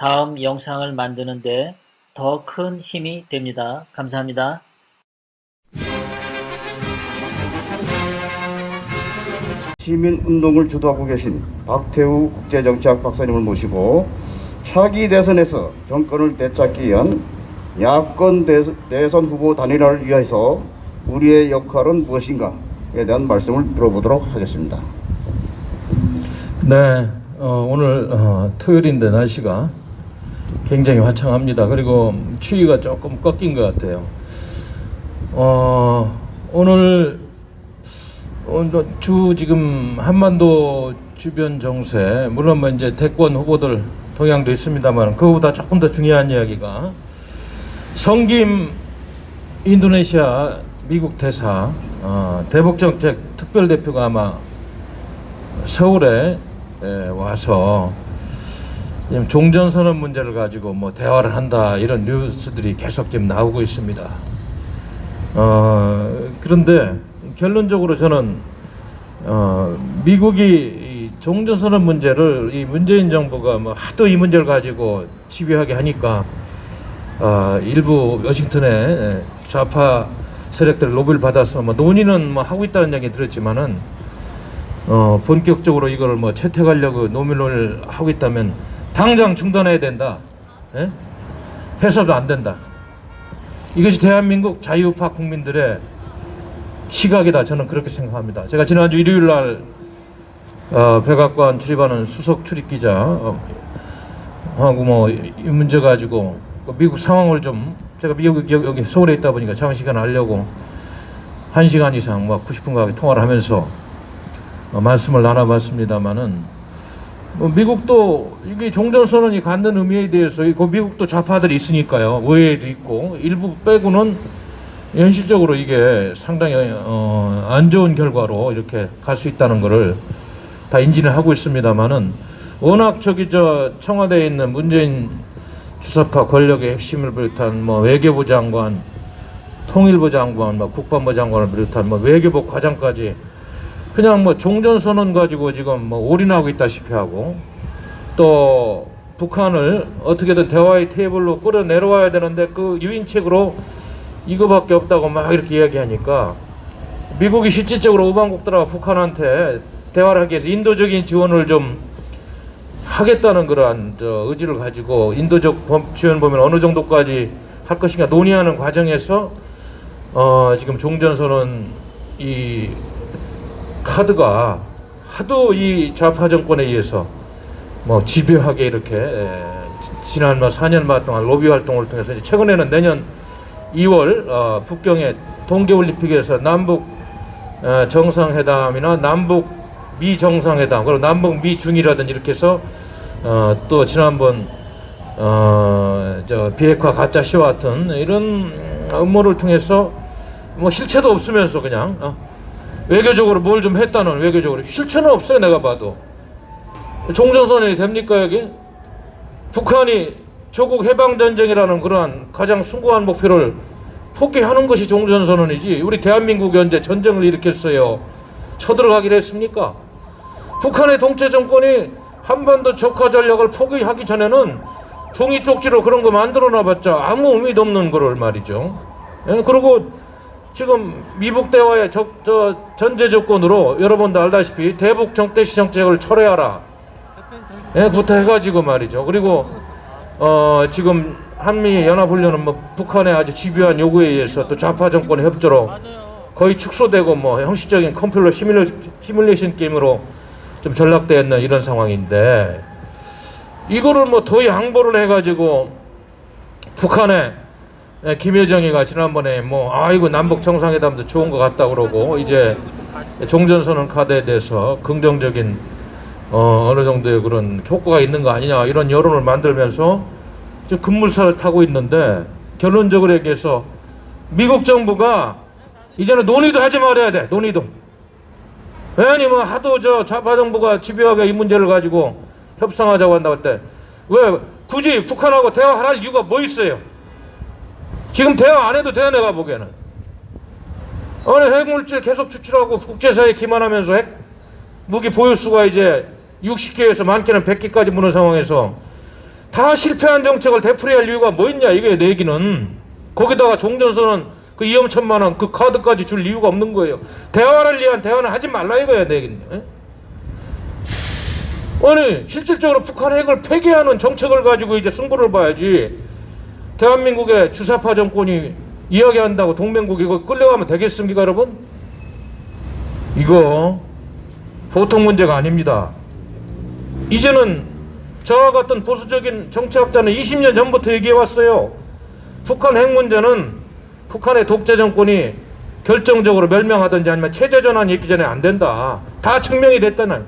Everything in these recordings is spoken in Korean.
다음 영상을 만드는데 더 큰 힘이 됩니다. 감사합니다. 시민운동을 주도하고 계신 박태우 국제정치학 박사님을 모시고 차기 대선에서 정권을 되찾기 위한 야권 대선 후보 단일화를 위해서 우리의 역할은 무엇인가에 대한 말씀을 들어보도록 하겠습니다. 네, 오늘 토요일인데 날씨가 굉장히 화창합니다. 그리고 추위가 조금 꺾인 것 같아요. 오늘 지금 한반도 주변 정세, 물론 뭐 이제 대권 후보들 동향도 있습니다만, 그거보다 조금 더 중요한 이야기가 성김 인도네시아 미국 대사 대북정책 특별대표가 아마 서울에 와서 종전선언 문제를 가지고 뭐 대화를 한다, 이런 뉴스들이 계속 지금 나오고 있습니다. 그런데 결론적으로 저는 미국이 이 종전선언 문제를 이 문재인 정부가 뭐 하도 이 문제를 가지고 집요하게 하니까 일부 워싱턴의 좌파 세력들 로비를 받아서 뭐 논의는 뭐 하고 있다는 얘기 들었지만은 본격적으로 이걸 뭐 채택하려고 논의를 하고 있다면 당장 중단해야 된다. 예? 해서도 안 된다. 이것이 대한민국 자유파 국민들의 시각이다. 저는 그렇게 생각합니다. 제가 지난주 일요일 날 백악관 출입하는 수석 출입기자 하고 뭐 이 문제 가지고 미국 상황을 좀, 제가 미국 여기 서울에 있다 보니까 장시간 하려고 1시간 이상 뭐 90분 가까이 통화를 하면서 말씀을 나눠봤습니다만은 미국도 이게 종전선언이 갖는 의미에 대해서 미국도 좌파들이 있으니까요, 의회에도 있고 일부 빼고는 현실적으로 이게 상당히 안 좋은 결과로 이렇게 갈 수 있다는 것을 다 인지는 하고 있습니다만은, 워낙 청와대에 있는 문재인 주석파 권력의 핵심을 비롯한 뭐 외교부 장관, 통일부 장관, 뭐 국방부 장관을 비롯한 뭐 외교부 과장까지 그냥 뭐 종전선언 가지고 지금 뭐 올인하고 있다시피 하고, 또 북한을 어떻게든 대화의 테이블로 끌어내려와야 되는데 그 유인책으로 이거밖에 없다고 막 이렇게 이야기하니까, 미국이 실질적으로 우방국들하고 북한한테 대화를 하기 위해서 인도적인 지원을 좀 하겠다는 그러한 의지를 가지고 인도적 지원 보면 어느 정도까지 할 것인가 논의하는 과정에서 지금 종전선언 이 카드가 하도 이 좌파 정권에 의해서 뭐 집요하게 이렇게 지난 4년 반 동안 로비 활동을 통해서 이제 최근에는 내년 2월 북경의 동계올림픽에서 남북 정상회담이나 남북 미 정상회담, 그리고 남북 미 중이라든지 이렇게 해서 또 지난번 비핵화 가짜쇼 같은 이런 음모를 통해서 뭐 실체도 없으면서 그냥 외교적으로 뭘 좀 했다는, 외교적으로 실체는 없어요. 내가 봐도 종전선언이 됩니까? 여기 북한이 조국 해방전쟁이라는 그러한 가장 숭고한 목표를 포기하는 것이 종전선언이지, 우리 대한민국이 언제 전쟁을 일으켰어요? 쳐들어가기로 했습니까? 북한의 동체 정권이 한반도 적화 전략을 포기하기 전에는 종이 쪽지로 그런 거 만들어놔봤자 아무 의미도 없는 거를 말이죠. 예? 그리고 지금 미북 대화의 전제 조건으로 여러분도 알다시피 대북 정대시 정책을 철회하라, 예, 부터 해가지고 말이죠. 그리고 지금 한미 연합훈련은 뭐 북한의 아주 집요한 요구에 의해서 또 좌파 정권의 협조로 거의 축소되고 뭐 형식적인 컴퓨터 시뮬레이션 게임으로 좀 전락되어 있는 이런 상황인데, 이거를 뭐 더 양보를 해가지고 북한에 김여정이가 지난번에 뭐 이거 남북 정상회담도 좋은 것 같다 그러고 이제 종전선언 카드에 대해서 긍정적인 어느 정도의 그런 효과가 있는 거 아니냐, 이런 여론을 만들면서 지금 급물살을 타고 있는데, 결론적으로 얘기해서 미국 정부가 이제는 논의도 하지 말아야 돼. 논의도. 왜냐면 하도 좌파 정부가 집요하게 이 문제를 가지고 협상하자고 한다고 할 때 왜 굳이 북한하고 대화할 이유가 뭐 있어요? 지금 대화 안 해도 돼. 내가 보기에는 아니 핵물질 계속 추출하고 국제사회에 기만하면서 핵 무기 보유수가 이제 60개에서 많게는 100개까지 무는 상황에서 다 실패한 정책을 되풀이할 이유가 뭐 있냐 이게 내 얘기는. 거기다가 종전선언 그 2억 1천만 원 그 카드까지 줄 이유가 없는 거예요. 대화를 위한 대화는 하지 말라 이거야 내 얘기는. 에? 아니 실질적으로 북한 핵을 폐기하는 정책을 가지고 이제 승부를 봐야지. 대한민국의 주사파 정권이 이야기한다고 동맹국이 이거 끌려가면 되겠습니까 여러분? 이거 보통 문제가 아닙니다. 이제는 저와 같은 보수적인 정치학자는 20년 전부터 얘기해왔어요. 북한 핵 문제는 북한의 독재 정권이 결정적으로 멸망하든지 아니면 체제전환이 있기 전에 안 된다. 다 증명이 됐다는.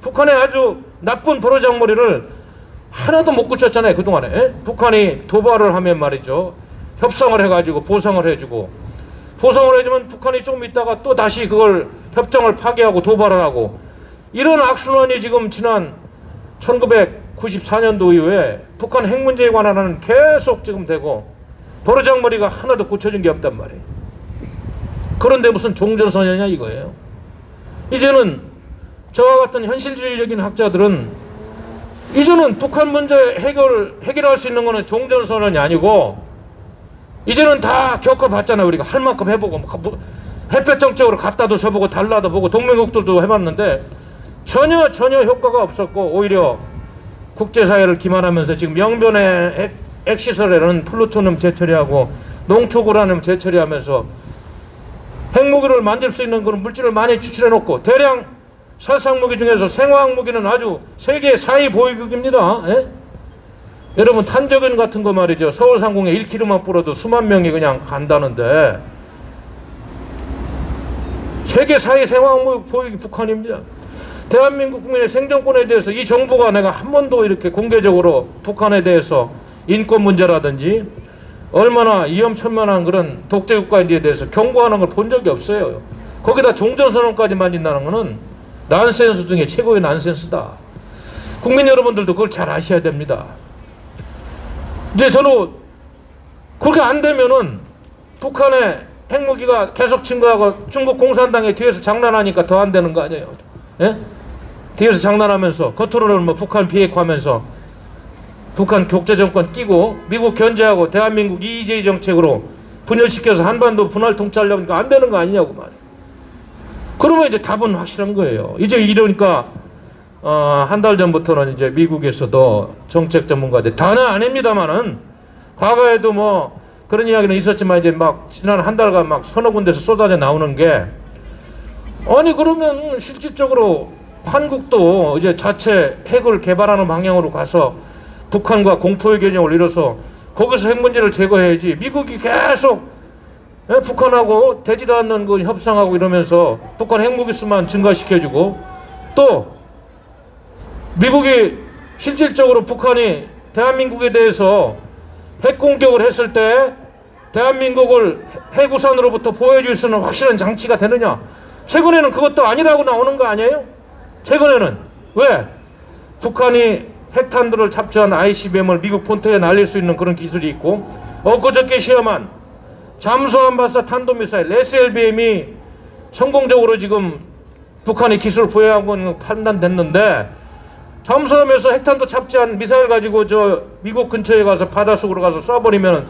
북한의 아주 나쁜 버르장머리를 하나도 못 고쳤잖아요 그동안에. 에? 북한이 도발을 하면 말이죠, 협상을 해가지고 보상을 해주고, 보상을 해주면 북한이 조금 있다가 또 다시 그걸 협정을 파기하고 도발을 하고, 이런 악순환이 지금 지난 1994년도 이후에 북한 핵 문제에 관한은 계속 지금 되고 버르장머리가 하나도 고쳐진 게 없단 말이에요. 그런데 무슨 종전선언이냐 이거예요. 이제는 저와 같은 현실주의적인 학자들은 이제는 북한 문제 해결할 수 있는 거는 종전선언이 아니고, 이제는 다 겪어봤잖아요. 우리가 할 만큼 해보고 햇볕 정책으로 갖다도 줘보고 달라도 보고 동맹국들도 해봤는데 전혀 효과가 없었고, 오히려 국제사회를 기만하면서 지금 영변의 핵시설에는 플루토늄 재처리하고 농축우라늄 재처리하면서 핵무기를 만들 수 있는 그런 물질을 많이 추출해놓고, 대량 살상무기 중에서 생화학무기는 아주 세계 4위 보유국입니다. 에? 여러분 탄저균 같은 거 말이죠, 서울상공에 1kg만 뿌려도 수만 명이 그냥 간다는데 세계 4위 생화학무기 보유국이 북한입니다. 대한민국 국민의 생존권에 대해서 이 정부가 내가 한 번도 이렇게 공개적으로 북한에 대해서 인권 문제라든지 얼마나 위험천만한 그런 독재국가인지에 대해서 경고하는 걸 본 적이 없어요. 거기다 종전선언까지 만든다는 거는 난센스 중에 최고의 난센스다. 국민 여러분들도 그걸 잘 아셔야 됩니다. 근데 저도 그렇게 안 되면은 북한의 핵무기가 계속 증가하고 중국 공산당이 뒤에서 장난하니까 더 안 되는 거 아니에요? 예? 뒤에서 장난하면서 겉으로는 뭐 북한 비핵화하면서 북한 독재정권 끼고 미국 견제하고 대한민국 EJ 정책으로 분열시켜서 한반도 분할 통치하려니까 안 되는 거 아니냐고 말이에요. 그러면 이제 답은 확실한 거예요. 이제 이러니까 한 달 전부터는 이제 미국에서도 정책 전문가들, 다는 아닙니다만은 과거에도 뭐 그런 이야기는 있었지만 이제 막 지난 한 달간 막 서너 군데서 쏟아져 나오는 게, 아니 그러면 실질적으로 한국도 이제 자체 핵을 개발하는 방향으로 가서 북한과 공포의 개념을 이뤄서 거기서 핵 문제를 제거해야지, 미국이 계속 북한하고 되지도 않는 그 협상하고 이러면서 북한 핵무기 수만 증가시켜주고, 또 미국이 실질적으로 북한이 대한민국에 대해서 핵공격을 했을 때 대한민국을 핵우산으로부터 보호해줄 수 있는 확실한 장치가 되느냐? 최근에는 그것도 아니라고 나오는 거 아니에요? 최근에는 왜? 북한이 핵탄두를 탑재한 ICBM을 미국 본토에 날릴 수 있는 그런 기술이 있고, 엊그저께 시험한 잠수함 발사 탄도미사일 SLBM이 성공적으로 지금 북한이 기술 보유하고 있는 판단됐는데, 잠수함에서 핵탄도 탑재한 미사일 가지고 저 미국 근처에 가서 바닷속으로 가서 쏴버리면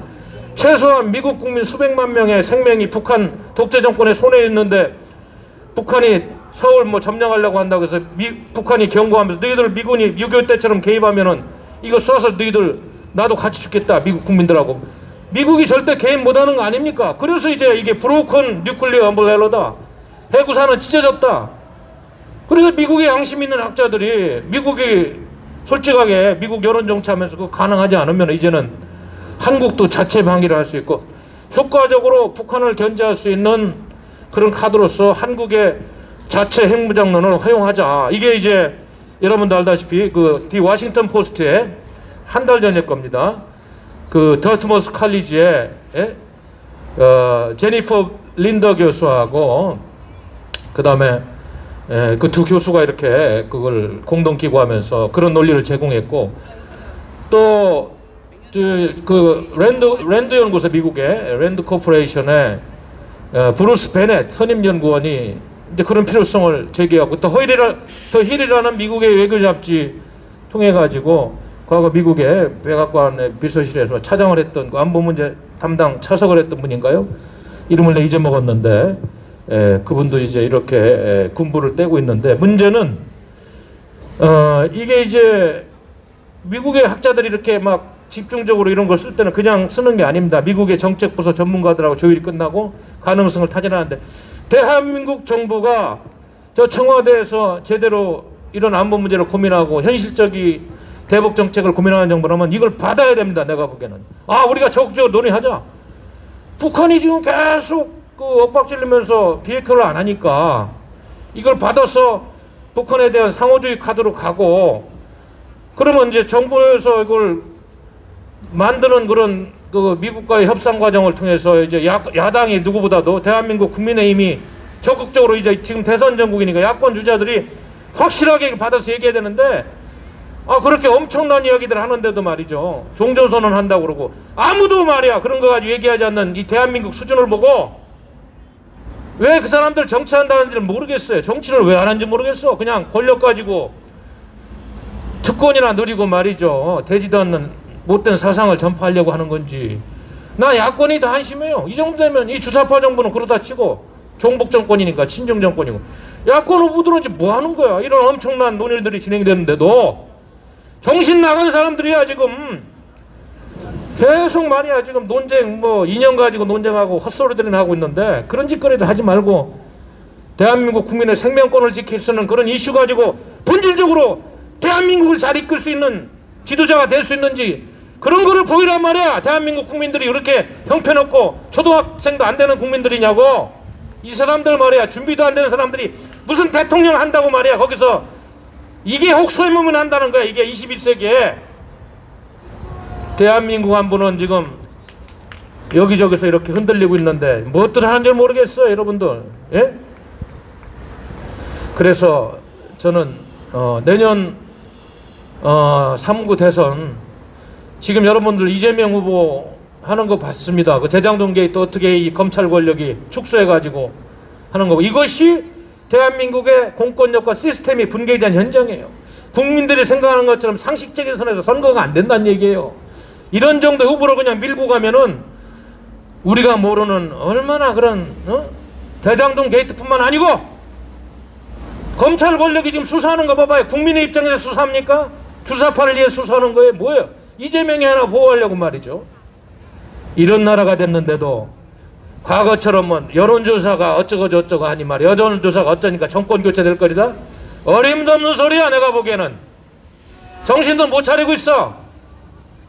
최소한 미국 국민 수백만 명의 생명이 북한 독재 정권의 손에 있는데, 북한이 서울 뭐 점령하려고 한다고 해서 북한이 경고하면서 너희들 미군이 6.25 때처럼 개입하면은 이거 쏴서 너희들 나도 같이 죽겠다, 미국 국민들하고. 미국이 절대 개입 못하는 거 아닙니까? 그래서 이제 이게 브로큰 뉴클리어 엄브렐러다, 핵우산은 찢어졌다. 그래서 미국의 양심 있는 학자들이, 미국이 솔직하게 미국 여론 정치하면서 그거 가능하지 않으면 이제는 한국도 자체 방위를 할 수 있고 효과적으로 북한을 견제할 수 있는 그런 카드로서 한국의 자체 핵무장론을 허용하자. 이게 이제 여러분도 알다시피 그 디 워싱턴 포스트에 한 달 전일 겁니다. 그 더트머스 칼리지에 제니퍼 린더 교수하고 그 다음에 그 두 교수가 이렇게 그걸 공동 기고하면서 그런 논리를 제공했고, 또 그 랜드 연구소, 미국의 랜드 코퍼레이션의 브루스 베넷 선임 연구원이 이제 그런 필요성을 제기하고, 또 힐이라는 미국의 외교 잡지 통해 가지고 과거 미국의 백악관의 비서실에서 차장을 했던 그 안보 문제 담당 차석을 했던 분인가요? 이름을 내 잊어먹었는데 그분도 이제 이렇게 군부를 떼고 있는데, 문제는 이게 이제 미국의 학자들이 이렇게 막 집중적으로 이런 걸 쓸 때는 그냥 쓰는 게 아닙니다. 미국의 정책부서 전문가들하고 조율이 끝나고 가능성을 타진하는데, 대한민국 정부가 저 청와대에서 제대로 이런 안보 문제를 고민하고 현실적인 대북 정책을 고민하는 정부라면 이걸 받아야 됩니다. 내가 보기에는. 우리가 적극적으로 논의하자. 북한이 지금 계속 그 엇박질리면서 비핵화를 안 하니까 이걸 받아서 북한에 대한 상호주의 카드로 가고, 그러면 이제 정부에서 이걸 만드는 그런 그 미국과의 협상 과정을 통해서 이제 야당이 누구보다도 대한민국 국민의힘이 적극적으로 이제 지금 대선 전국이니까 야권 주자들이 확실하게 받아서 얘기해야 되는데, 그렇게 엄청난 이야기들 하는데도 말이죠. 종전선언 한다고 그러고 아무도 말이야 그런 거 가지고 얘기하지 않는 이 대한민국 수준을 보고 왜 그 사람들 정치한다는지를 모르겠어요. 정치를 왜 하는지 모르겠어. 그냥 권력 가지고 특권이나 누리고 말이죠. 되지도 않는 못된 사상을 전파하려고 하는 건지. 나 야권이 더 한심해요. 이 정도 되면 이 주사파 정부는 그러다 치고 종북 정권이니까 친정 정권이고, 야권 후보들은 이제 뭐 하는 거야. 이런 엄청난 논의들이 진행되는데도 정신 나간 사람들이야 지금 계속 말이야 지금 논쟁 뭐 인연 가지고 논쟁하고 헛소리들이나 하고 있는데, 그런 짓거리들 하지 말고 대한민국 국민의 생명권을 지킬 수 있는 그런 이슈 가지고 본질적으로 대한민국을 잘 이끌 수 있는 지도자가 될 수 있는지 그런 거를 보이란 말이야. 대한민국 국민들이 이렇게 형편없고 초등학생도 안 되는 국민들이냐고. 이 사람들 말이야 준비도 안 되는 사람들이 무슨 대통령 한다고 말이야. 거기서 이게 혹소의문문 한다는 거야. 이게 21세기에 대한민국 안보는 지금 여기저기서 이렇게 흔들리고 있는데 무엇들 하는지 모르겠어요 여러분들. 예? 그래서 저는 내년 3구 대선 지금 여러분들 이재명 후보 하는 거 봤습니다. 그 대장동 게이트 어떻게 이 검찰 권력이 축소해가지고 하는 거고, 이것이 대한민국의 공권력과 시스템이 붕괴에 대한 현장이에요. 국민들이 생각하는 것처럼 상식적인 선에서 선거가 안 된다는 얘기예요. 이런 정도 후보로 그냥 밀고 가면은 우리가 모르는 얼마나 그런 대장동 게이트뿐만 아니고 검찰 권력이 지금 수사하는 거 봐봐요. 국민의 입장에서 수사합니까? 주사파를 위해 수사하는 거예요? 뭐예요? 이재명이 하나 보호하려고 말이죠. 이런 나라가 됐는데도 과거처럼 뭐 여론조사가 어쩌고 하니 말이야. 여론조사가 어쩌니까 정권 교체될 거리다? 어림도 없는 소리야. 내가 보기에는 정신도 못 차리고 있어.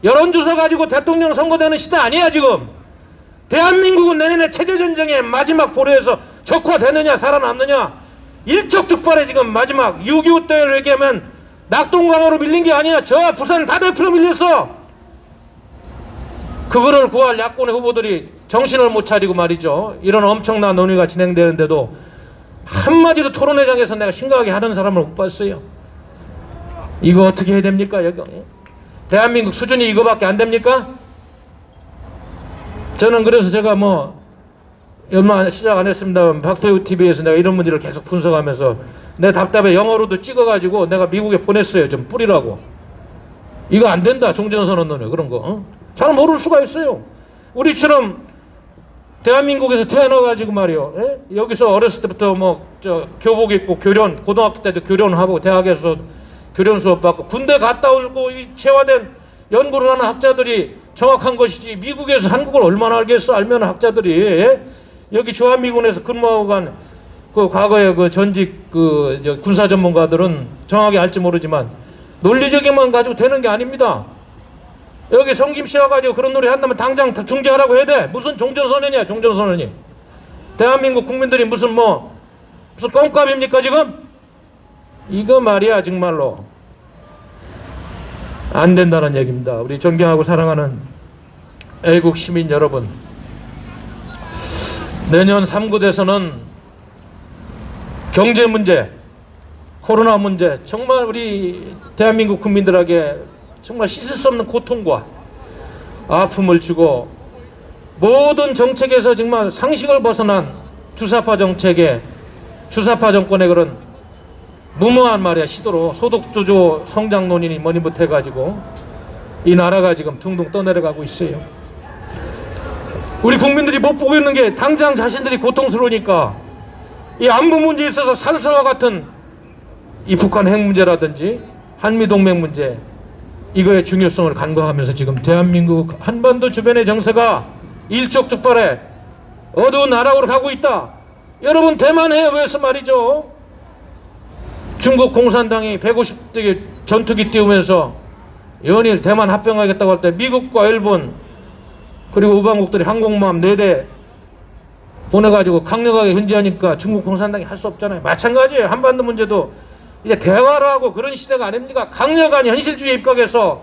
여론조사 가지고 대통령 선거되는 시대 아니야 지금. 대한민국은 내년에 체제전쟁의 마지막 보루에서 적화되느냐 살아남느냐 일촉즉발에 지금 마지막 6.25 때를 얘기하면 낙동강으로 밀린 게 아니야. 저 부산 다대표로 밀렸어. 그거를 구할 야권의 후보들이 정신을 못 차리고 말이죠. 이런 엄청난 논의가 진행되는데도 한마디도 토론회장에서 내가 심각하게 하는 사람을 못 봤어요. 이거 어떻게 해야 됩니까? 여기 대한민국 수준이 이거밖에 안 됩니까? 저는 그래서 제가 뭐 얼마 시작 안 했습니다. 박태우 TV에서 내가 이런 문제를 계속 분석하면서 내 답답해 영어로도 찍어가지고 내가 미국에 보냈어요. 좀 뿌리라고. 이거 안 된다. 종전선언 논의 그런 거. 잘 모를 수가 있어요. 우리처럼 대한민국에서 태어나가지고 말이요. 여기서 어렸을 때부터 뭐 교복 입고 교련, 고등학교 때도 교련하고 대학에서 교련 수업 받고 군대 갔다 오고 이 체화된 연구를 하는 학자들이 정확한 것이지 미국에서 한국을 얼마나 알겠어. 알면 학자들이 여기 주한미군에서 근무하고 간 그 과거의 그 전직 그 군사 전문가들은 정확히 알지 모르지만 논리적인만 가지고 되는 게 아닙니다. 여기 성김씨 와가지고 그런 놀이 한다면 당장 중재하라고 해야 돼. 무슨 종전선언이야 종전선언이. 대한민국 국민들이 무슨 껌값입니까 지금? 이거 말이야 정말로 안 된다는 얘기입니다. 우리 존경하고 사랑하는 애국 시민 여러분, 내년 3구 대선은 경제 문제, 코로나 문제, 정말 우리 대한민국 국민들에게 정말 씻을 수 없는 고통과 아픔을 주고 모든 정책에서 정말 상식을 벗어난 주사파 정책에 주사파 정권의 그런 무모한 말이야 시도로 소득주도 성장 논의니 뭐니부터 해가지고 이 나라가 지금 둥둥 떠내려가고 있어요. 우리 국민들이 못 보고 있는 게 당장 자신들이 고통스러우니까 이 안보 문제에 있어서 산사와 같은 이 북한 핵 문제라든지 한미동맹 문제, 이거의 중요성을 간과하면서 지금 대한민국 한반도 주변의 정세가 일촉즉발해 어두운 나락으로 가고 있다. 여러분, 대만 해협에서 말이죠, 중국 공산당이 150대 전투기 띄우면서 연일 대만 합병하겠다고 할 때 미국과 일본 그리고 우방국들이 항공모함 4대 보내가지고 강력하게 현지하니까 중국 공산당이 할 수 없잖아요. 마찬가지예요. 한반도 문제도 이제 대화를 하고 그런 시대가 아닙니까? 강력한 현실주의에 입각해서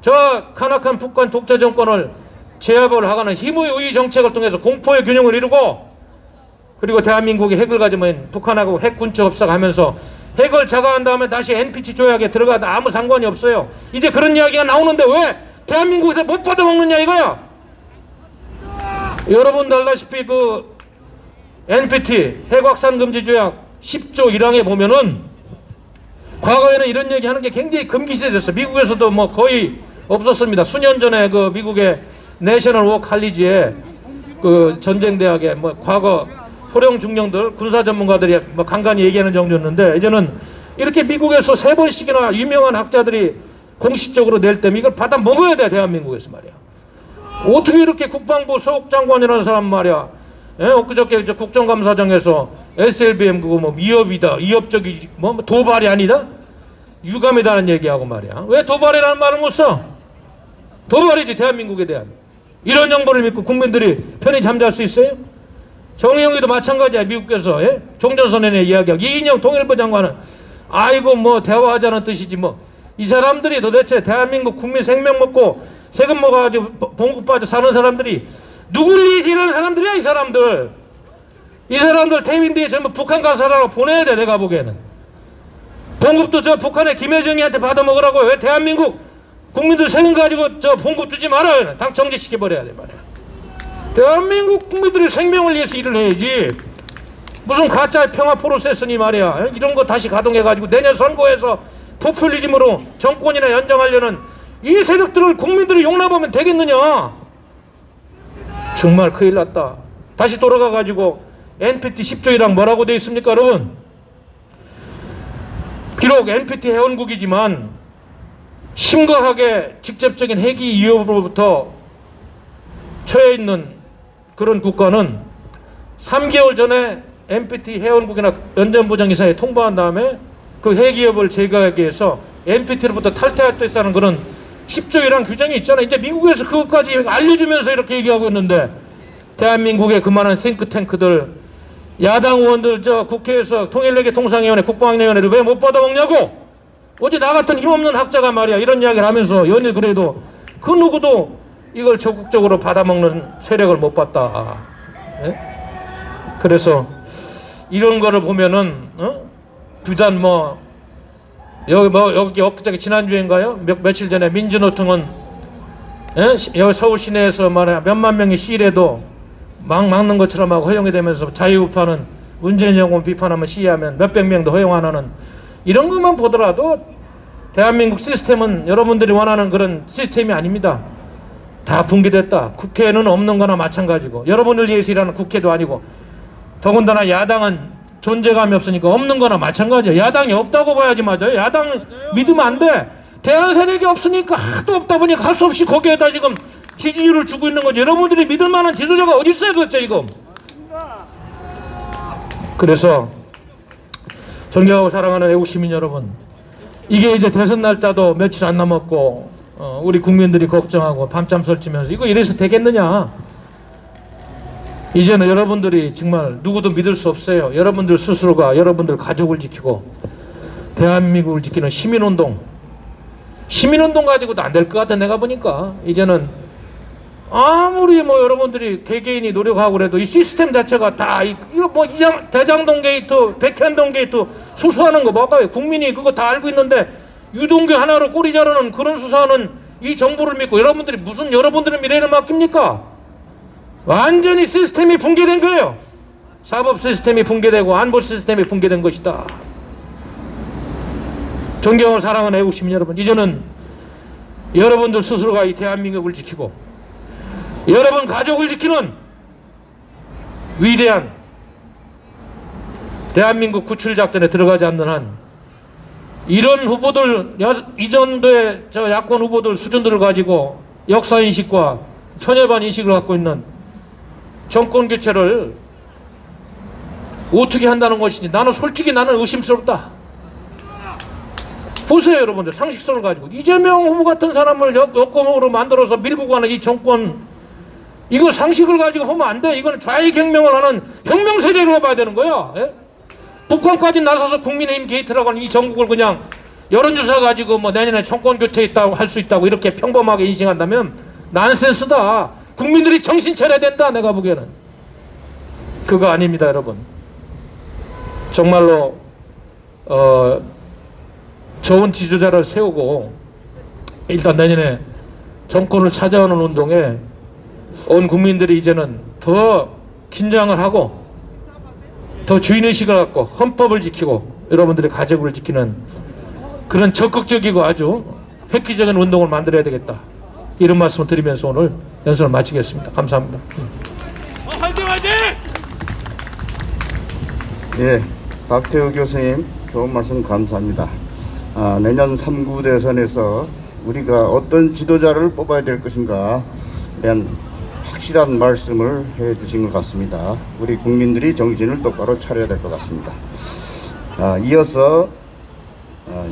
저 간악한 북한 독재 정권을 제압을 하거나 힘의 우위 정책을 통해서 공포의 균형을 이루고, 그리고 대한민국이 핵을 가지면 북한하고 핵 군처 협상하면서 핵을 자가한 다음에 다시 NPT 조약에 들어가도 아무 상관이 없어요. 이제 그런 이야기가 나오는데 왜 대한민국에서 못 받아먹느냐 이거야. 여러분도 알다시피 그 NPT 핵확산 금지 조약 10조 1항에 보면은 과거에는 이런 얘기 하는 게 굉장히 금기시됐어요. 미국에서도 뭐 거의 없었습니다. 수년 전에 그 미국의 내셔널 워 칼리지에 그 전쟁대학에 뭐 과거 소령 중령들 군사 전문가들이 뭐 간간히 얘기하는 정도였는데, 이제는 이렇게 미국에서 3번씩이나 유명한 학자들이 공식적으로 낼 때면 이걸 받아 먹어야 돼. 대한민국에서 말이야. 어떻게 이렇게 국방부 서욱장관이라는 사람 말이야, 예? 엊그저께 저 국정감사장에서 SLBM 그거 뭐 위협이다, 위협적이 뭐 도발이 아니다, 유감이다는 얘기하고 말이야. 왜 도발이라는 말을 못 써? 도발이지 대한민국에 대한. 이런 정보를 믿고 국민들이 편히 잠잘 수 있어요? 정의용이도 마찬가지야. 미국에서 종전선언의 이야기하고 이인영 통일부 장관은 아이고 뭐 대화하자는 뜻이지 뭐. 이 사람들이 도대체 대한민국 국민 생명 먹고 세금 먹어가지고 봉급 빠져 사는 사람들이 누구를 위해서 사람들이야. 이 사람들 태민대에 전부 북한 가서라고 보내야 돼. 내가 보기에는 봉급도 저 북한의 김여정이한테 받아 먹으라고. 왜 대한민국 국민들 세금 가지고 저 봉급 주지 말아요. 당 정지시켜버려야 돼 말이야. 대한민국 국민들의 생명을 위해서 일을 해야지. 무슨 가짜 평화 프로세스니 말이야. 이런 거 다시 가동해가지고 내년 선거에서 포퓰리즘으로 정권이나 연장하려는 이 세력들을 국민들이 용납하면 되겠느냐. 정말 큰일 났다. 다시 돌아가가지고 NPT 10조 1항 뭐라고 되어 있습니까 여러분? 비록 NPT 회원국이지만 심각하게 직접적인 핵이 위협으로부터 처해 있는 그런 국가는 3개월 전에 NPT 회원국이나 연전보장이사에 통보한 다음에 그 핵위협을 제거하기 위해서 NPT로부터 탈퇴할 수 있다는 그런 10조 1항 규정이 있잖아요. 이제 미국에서 그것까지 알려주면서 이렇게 얘기하고 있는데, 대한민국의 그만한 싱크탱크들, 야당 의원들 저 국회에서 통일외교 통상위원회 국방위원회를 왜 못 받아먹냐고. 어제 나 같은 힘없는 학자가 말이야 이런 이야기를 하면서 연일 그래도 그 누구도 이걸 적극적으로 받아먹는 세력을 못 봤다. 예? 그래서 이런 거를 보면은 비단 여기 엊그저께 지난주인가요? 며칠 전에 민주노총은 여기 서울 시내에서 말이야 몇만 명이 시위해도 막는 것처럼 하고 허용이 되면서 자유우파는 문재인 정권 비판하면 시위하면 몇백 명도 허용 안 하는 이런 것만 보더라도 대한민국 시스템은 여러분들이 원하는 그런 시스템이 아닙니다. 다 붕괴됐다. 국회는 없는 거나 마찬가지고, 여러분을 위해서 일하는 국회도 아니고, 더군다나 야당은 존재감이 없으니까 없는 거나 마찬가지야. 야당이 없다고 봐야지. 맞아요. 야당 믿으면 안 돼. 대안 세력이 없으니까 하도 없다 보니까 할 수 없이 거기에다 지금 지지율을 주고 있는 거지. 여러분들이 믿을 만한 지도자가 어디 있어요 도대체 지금. 그래서 존경하고 사랑하는 애국시민 여러분, 이게 이제 대선 날짜도 며칠 안 남았고 우리 국민들이 걱정하고 밤잠 설치면서 이거 이래서 되겠느냐. 이제는 여러분들이 정말 누구도 믿을 수 없어요. 여러분들 스스로가 여러분들 가족을 지키고 대한민국을 지키는 시민운동 가지고도 안 될 것 같아. 내가 보니까 이제는 아무리 뭐 여러분들이 개개인이 노력하고 그래도 이 시스템 자체가 다 이거 뭐 대장동 게이트, 백현동 게이트 수수하는 거 봐봐요. 국민이 그거 다 알고 있는데 유동규 하나로 꼬리 자르는 그런 수사하는 이 정부를 믿고 여러분들이 무슨 여러분들의 미래를 맡깁니까? 완전히 시스템이 붕괴된 거예요. 사법 시스템이 붕괴되고 안보 시스템이 붕괴된 것이다. 존경하고 사랑하는 애국시민 여러분, 이제는 여러분들 스스로가 이 대한민국을 지키고 여러분 가족을 지키는 위대한 대한민국 구출작전에 들어가지 않는 한 이런 후보들, 이전도의 저 야권 후보들 수준들을 가지고 역사인식과 편협한 인식을 갖고 있는 정권교체를 어떻게 한다는 것이지 나는 솔직히 의심스럽다. 보세요 여러분들, 상식선을 가지고 이재명 후보 같은 사람을 역검으로 만들어서 밀고 가는 이 정권, 이거 상식을 가지고 보면 안 돼. 이거는 좌익혁명을 하는 혁명세력으로 봐야 되는 거야. 예? 북한까지 나서서 국민의힘 게이트라고 하는 이 전국을 그냥 여론조사 가지고 뭐 내년에 정권교체 있다고 할 수 있다고 이렇게 평범하게 인식한다면 난센스다. 국민들이 정신 차려야 된다. 내가 보기에는 그거 아닙니다 여러분. 정말로 좋은 지도자를 세우고 일단 내년에 정권을 찾아오는 운동에 온 국민들이 이제는 더 긴장을 하고 더 주인의식을 갖고 헌법을 지키고 여러분들의 가족을 지키는 그런 적극적이고 아주 획기적인 운동을 만들어야 되겠다. 이런 말씀을 드리면서 오늘 연설을 마치겠습니다. 감사합니다. 화이팅 화이팅! 예, 박태우 교수님 좋은 말씀 감사합니다. 내년 3구 대선에서 우리가 어떤 지도자를 뽑아야 될 것인가 대한 확실한 말씀을 해주신 것 같습니다. 우리 국민들이 정신을 똑바로 차려야 될 것 같습니다. 이어서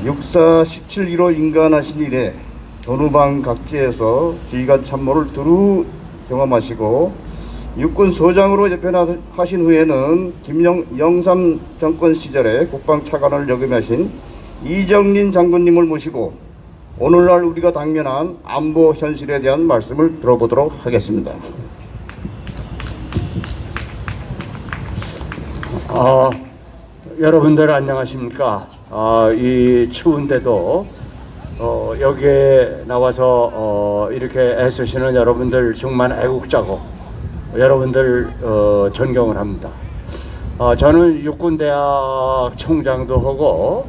6.4 17.15 인간하신 이래 전후방 각지에서 지휘관 참모를 두루 경험하시고 육군 소장으로 재편하신 후에는 영삼 정권 시절에 국방차관을 역임하신 이정린 장군님을 모시고 오늘날 우리가 당면한 안보 현실에 대한 말씀을 들어보도록 하겠습니다. 여러분들 안녕하십니까? 이 추운데도 여기에 나와서 이렇게 애쓰시는 여러분들 정말 애국자고 여러분들 존경을 합니다. 저는 육군대학 총장도 하고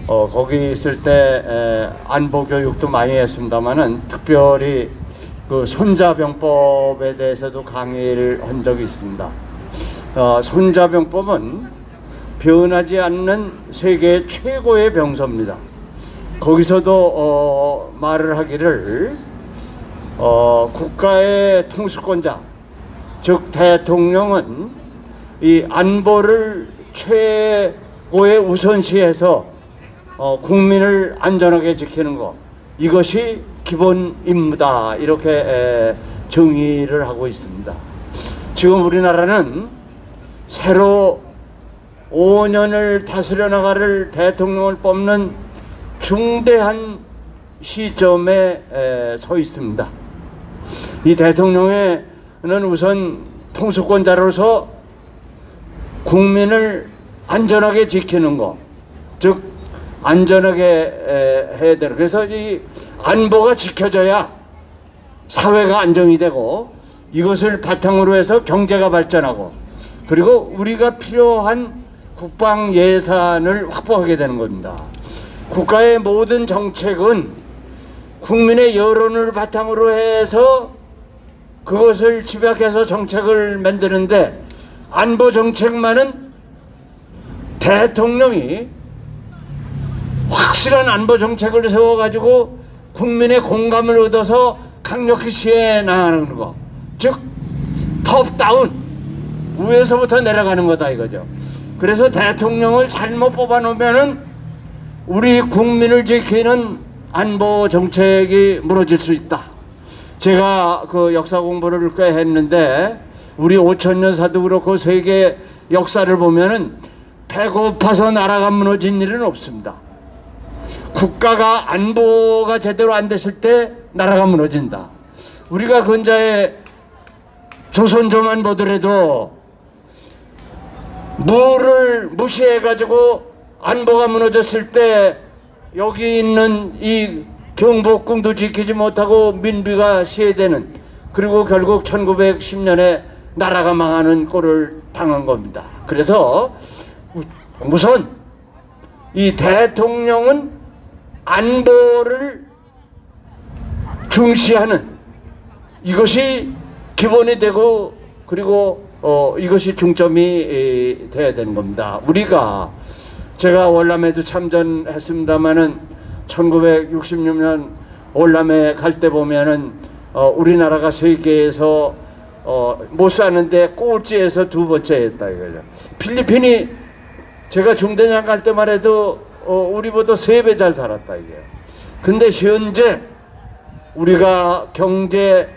거기 있을 때 안보 교육도 많이 했습니다만은 특별히 그 손자병법에 대해서도 강의를 한 적이 있습니다. 손자병법은 변하지 않는 세계 최고의 병서입니다. 거기서도 말을 하기를 국가의 통수권자 즉 대통령은 이 안보를 최고의 우선시해서 국민을 안전하게 지키는 것, 이것이 기본 임무다, 이렇게 정의를 하고 있습니다. 지금 우리나라는 새로 5년을 다스려 나갈 대통령을 뽑는 중대한 시점에 서 있습니다. 이 대통령은 우선 통수권자로서 국민을 안전하게 지키는 것, 즉 안전하게 해야 되는, 그래서 이 안보가 지켜져야 사회가 안정이 되고 이것을 바탕으로 해서 경제가 발전하고 그리고 우리가 필요한 국방 예산을 확보하게 되는 겁니다. 국가의 모든 정책은 국민의 여론을 바탕으로 해서 그것을 집약해서 정책을 만드는데 안보 정책만은 대통령이 확실한 안보 정책을 세워가지고 국민의 공감을 얻어서 강력히 시해 나가는 거, 즉 톱다운, 위에서부터 내려가는 거다 이거죠. 그래서 대통령을 잘못 뽑아놓으면은 우리 국민을 지키는 안보 정책이 무너질 수 있다. 제가 그 역사 공부를 꽤 했는데 우리 5000년 사도 그렇고 세계 역사를 보면은 배고파서 나라가 무너진 일은 없습니다. 국가가 안보가 제대로 안 됐을 때 나라가 무너진다. 우리가 근자에 조선조만 보더라도 물을 무시해가지고 안보가 무너졌을 때 여기 있는 이 경복궁도 지키지 못하고 민비가 시해되는, 그리고 결국 1910년에 나라가 망하는 꼴을 당한 겁니다. 그래서 우선 이 대통령은 안보를 중시하는 이것이 기본이 되고 그리고 이것이 중점이 돼야 되는 겁니다. 우리가 제가 월남에도 참전했습니다마는 1966년 월남에 갈 때 보면은 우리나라가 세계에서 못 사는데 꼴찌에서 두 번째였다 이거죠. 필리핀이 제가 중대장 갈 때만 해도 우리보다 3배 잘 살았다 이게. 근데 현재 우리가 경제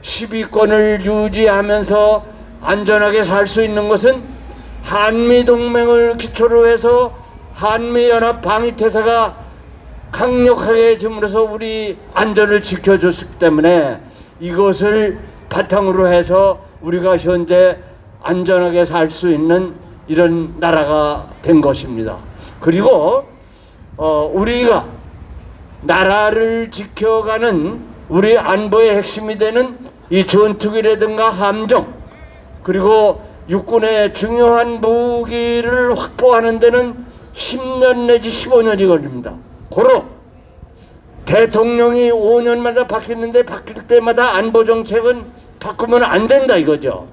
10위권을 유지하면서 안전하게 살 수 있는 것은 한미동맹을 기초로 해서 한미연합 방위태세가 강력하게 줌으로써 우리 안전을 지켜줬기 때문에 이것을 바탕으로 해서 우리가 현재 안전하게 살 수 있는 이런 나라가 된 것입니다. 그리고 우리가 나라를 지켜가는 우리 안보의 핵심이 되는 이 전투기라든가 함정 그리고 육군의 중요한 무기를 확보하는 데는 10년 내지 15년이 걸립니다. 고로 대통령이 5년마다 바뀌는데 바뀔 때마다 안보정책은 바꾸면 안 된다 이거죠.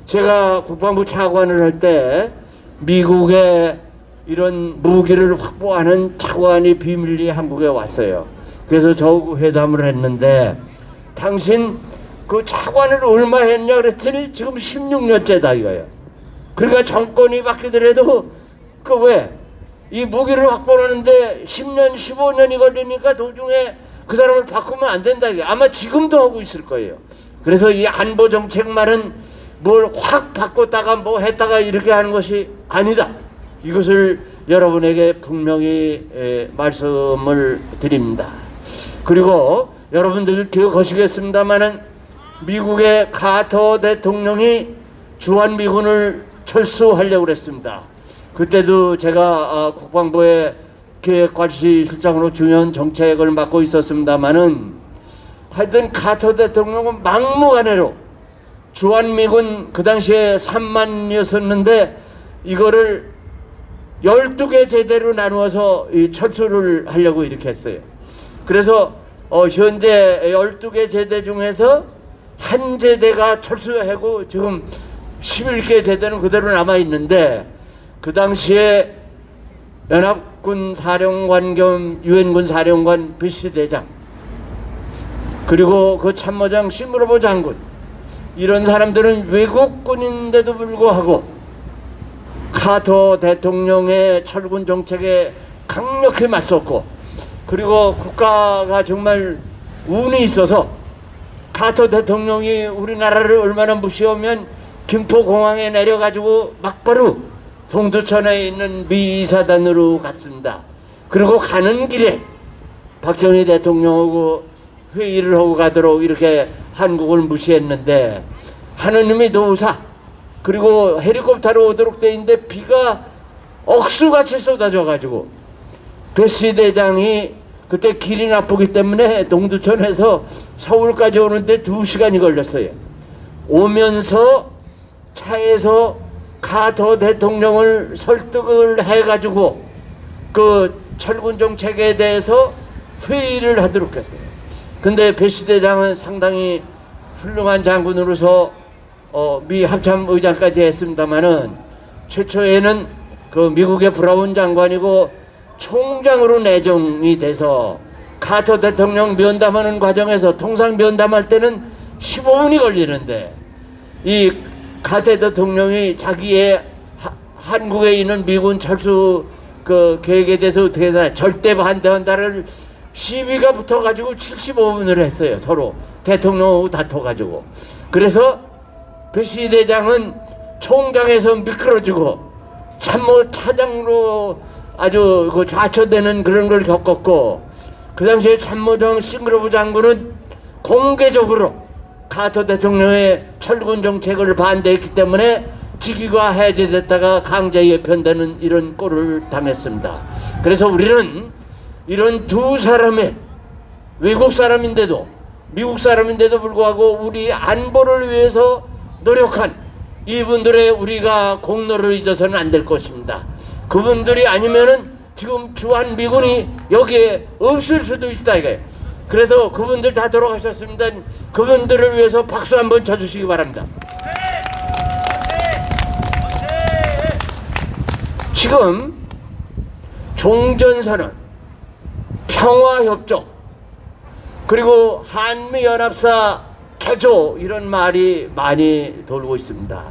제가 국방부 차관을 할 때 미국의 이런 무기를 확보하는 차관이 비밀리 한국에 왔어요. 그래서 저하고 회담을 했는데 당신 그 차관을 얼마 했냐 그랬더니 지금 16년째다 이거예요. 그러니까 정권이 바뀌더라도 그 왜 이 무기를 확보하는데 10년 15년이 걸리니까 도중에 그 사람을 바꾸면 안 된다 이게 아마 지금도 하고 있을 거예요. 그래서 이 안보 정책만은 뭘 확 바꿨다가 뭐 했다가 이렇게 하는 것이 아니다. 이것을 여러분에게 분명히 말씀을 드립니다. 그리고 여러분들 기억하시겠습니다마는 미국의 카터 대통령이 주한미군을 철수하려고 그랬습니다. 그때도 제가 국방부의 기획관시 실장으로 중요한 정책을 맡고 있었습니다마는 하여튼 카터 대통령은 막무가내로 주한미군 그 당시에 3만이었었는데 이거를 12개 제대로 나누어서 이 철수를 하려고 이렇게 했어요. 그래서 현재 12개 제대 중에서 한 제대가 철수하고 지금 11개 제대는 그대로 남아있는데 그 당시에 연합군 사령관 겸 유엔군 사령관 비시 대장 그리고 그 참모장 시무로보 장군 이런 사람들은 외국군인데도 불구하고 카터 대통령의 철군 정책에 강력히 맞섰고 그리고 국가가 정말 운이 있어서 카터 대통령이 우리나라를 얼마나 무시하면 김포공항에 내려가지고 막바로 동두천에 있는 미 이사단으로 갔습니다. 그리고 가는 길에 박정희 대통령하고 회의를 하고 가도록 이렇게 한국을 무시했는데 하느님이 도우사 그리고 헬리콥터로 오도록 돼 있는데 비가 억수같이 쏟아져 가지고 배시 대장이 그때 길이 나쁘기 때문에 동두천에서 서울까지 오는데 2시간이 걸렸어요. 오면서 차에서 카터 대통령을 설득을 해가지고 그 철군 정책에 대해서 회의를 하도록 했어요. 근데 배시 대장은 상당히 훌륭한 장군으로서 미 합참 의장까지 했습니다마는 최초에는 그 미국의 브라운 장관이고 총장으로 내정이 돼서 카터 대통령 면담하는 과정에서 통상 면담할 때는 15분이 걸리는데 이 카터 대통령이 자기의 한국에 있는 미군 철수 그 계획에 대해서 어떻게 해서 절대 반대한다를 시비가 붙어가지고 75분을 했어요. 서로 대통령하고 다퉈가지고. 그래서 배시 대장은 총장에서 미끄러지고 참모 차장으로 아주 그 좌초되는 그런 걸 겪었고 그 당시에 참모장 시무로브 장군은 공개적으로 카터 대통령의 철군 정책을 반대했기 때문에 직위가 해제됐다가 강제 예편되는 이런 꼴을 당했습니다. 그래서 우리는 이런 두 사람의 외국 사람인데도 미국 사람인데도 불구하고 우리 안보를 위해서 노력한 이분들의 우리가 공로를 잊어서는 안 될 것입니다. 그분들이 아니면은 지금 주한미군이 여기에 없을 수도 있다 이거예요. 그래서 그분들 다 돌아가셨습니다. 그분들을 위해서 박수 한번 쳐주시기 바랍니다. 지금 종전선언, 평화협정, 그리고 한미연합사 개조 이런 말이 많이 돌고 있습니다.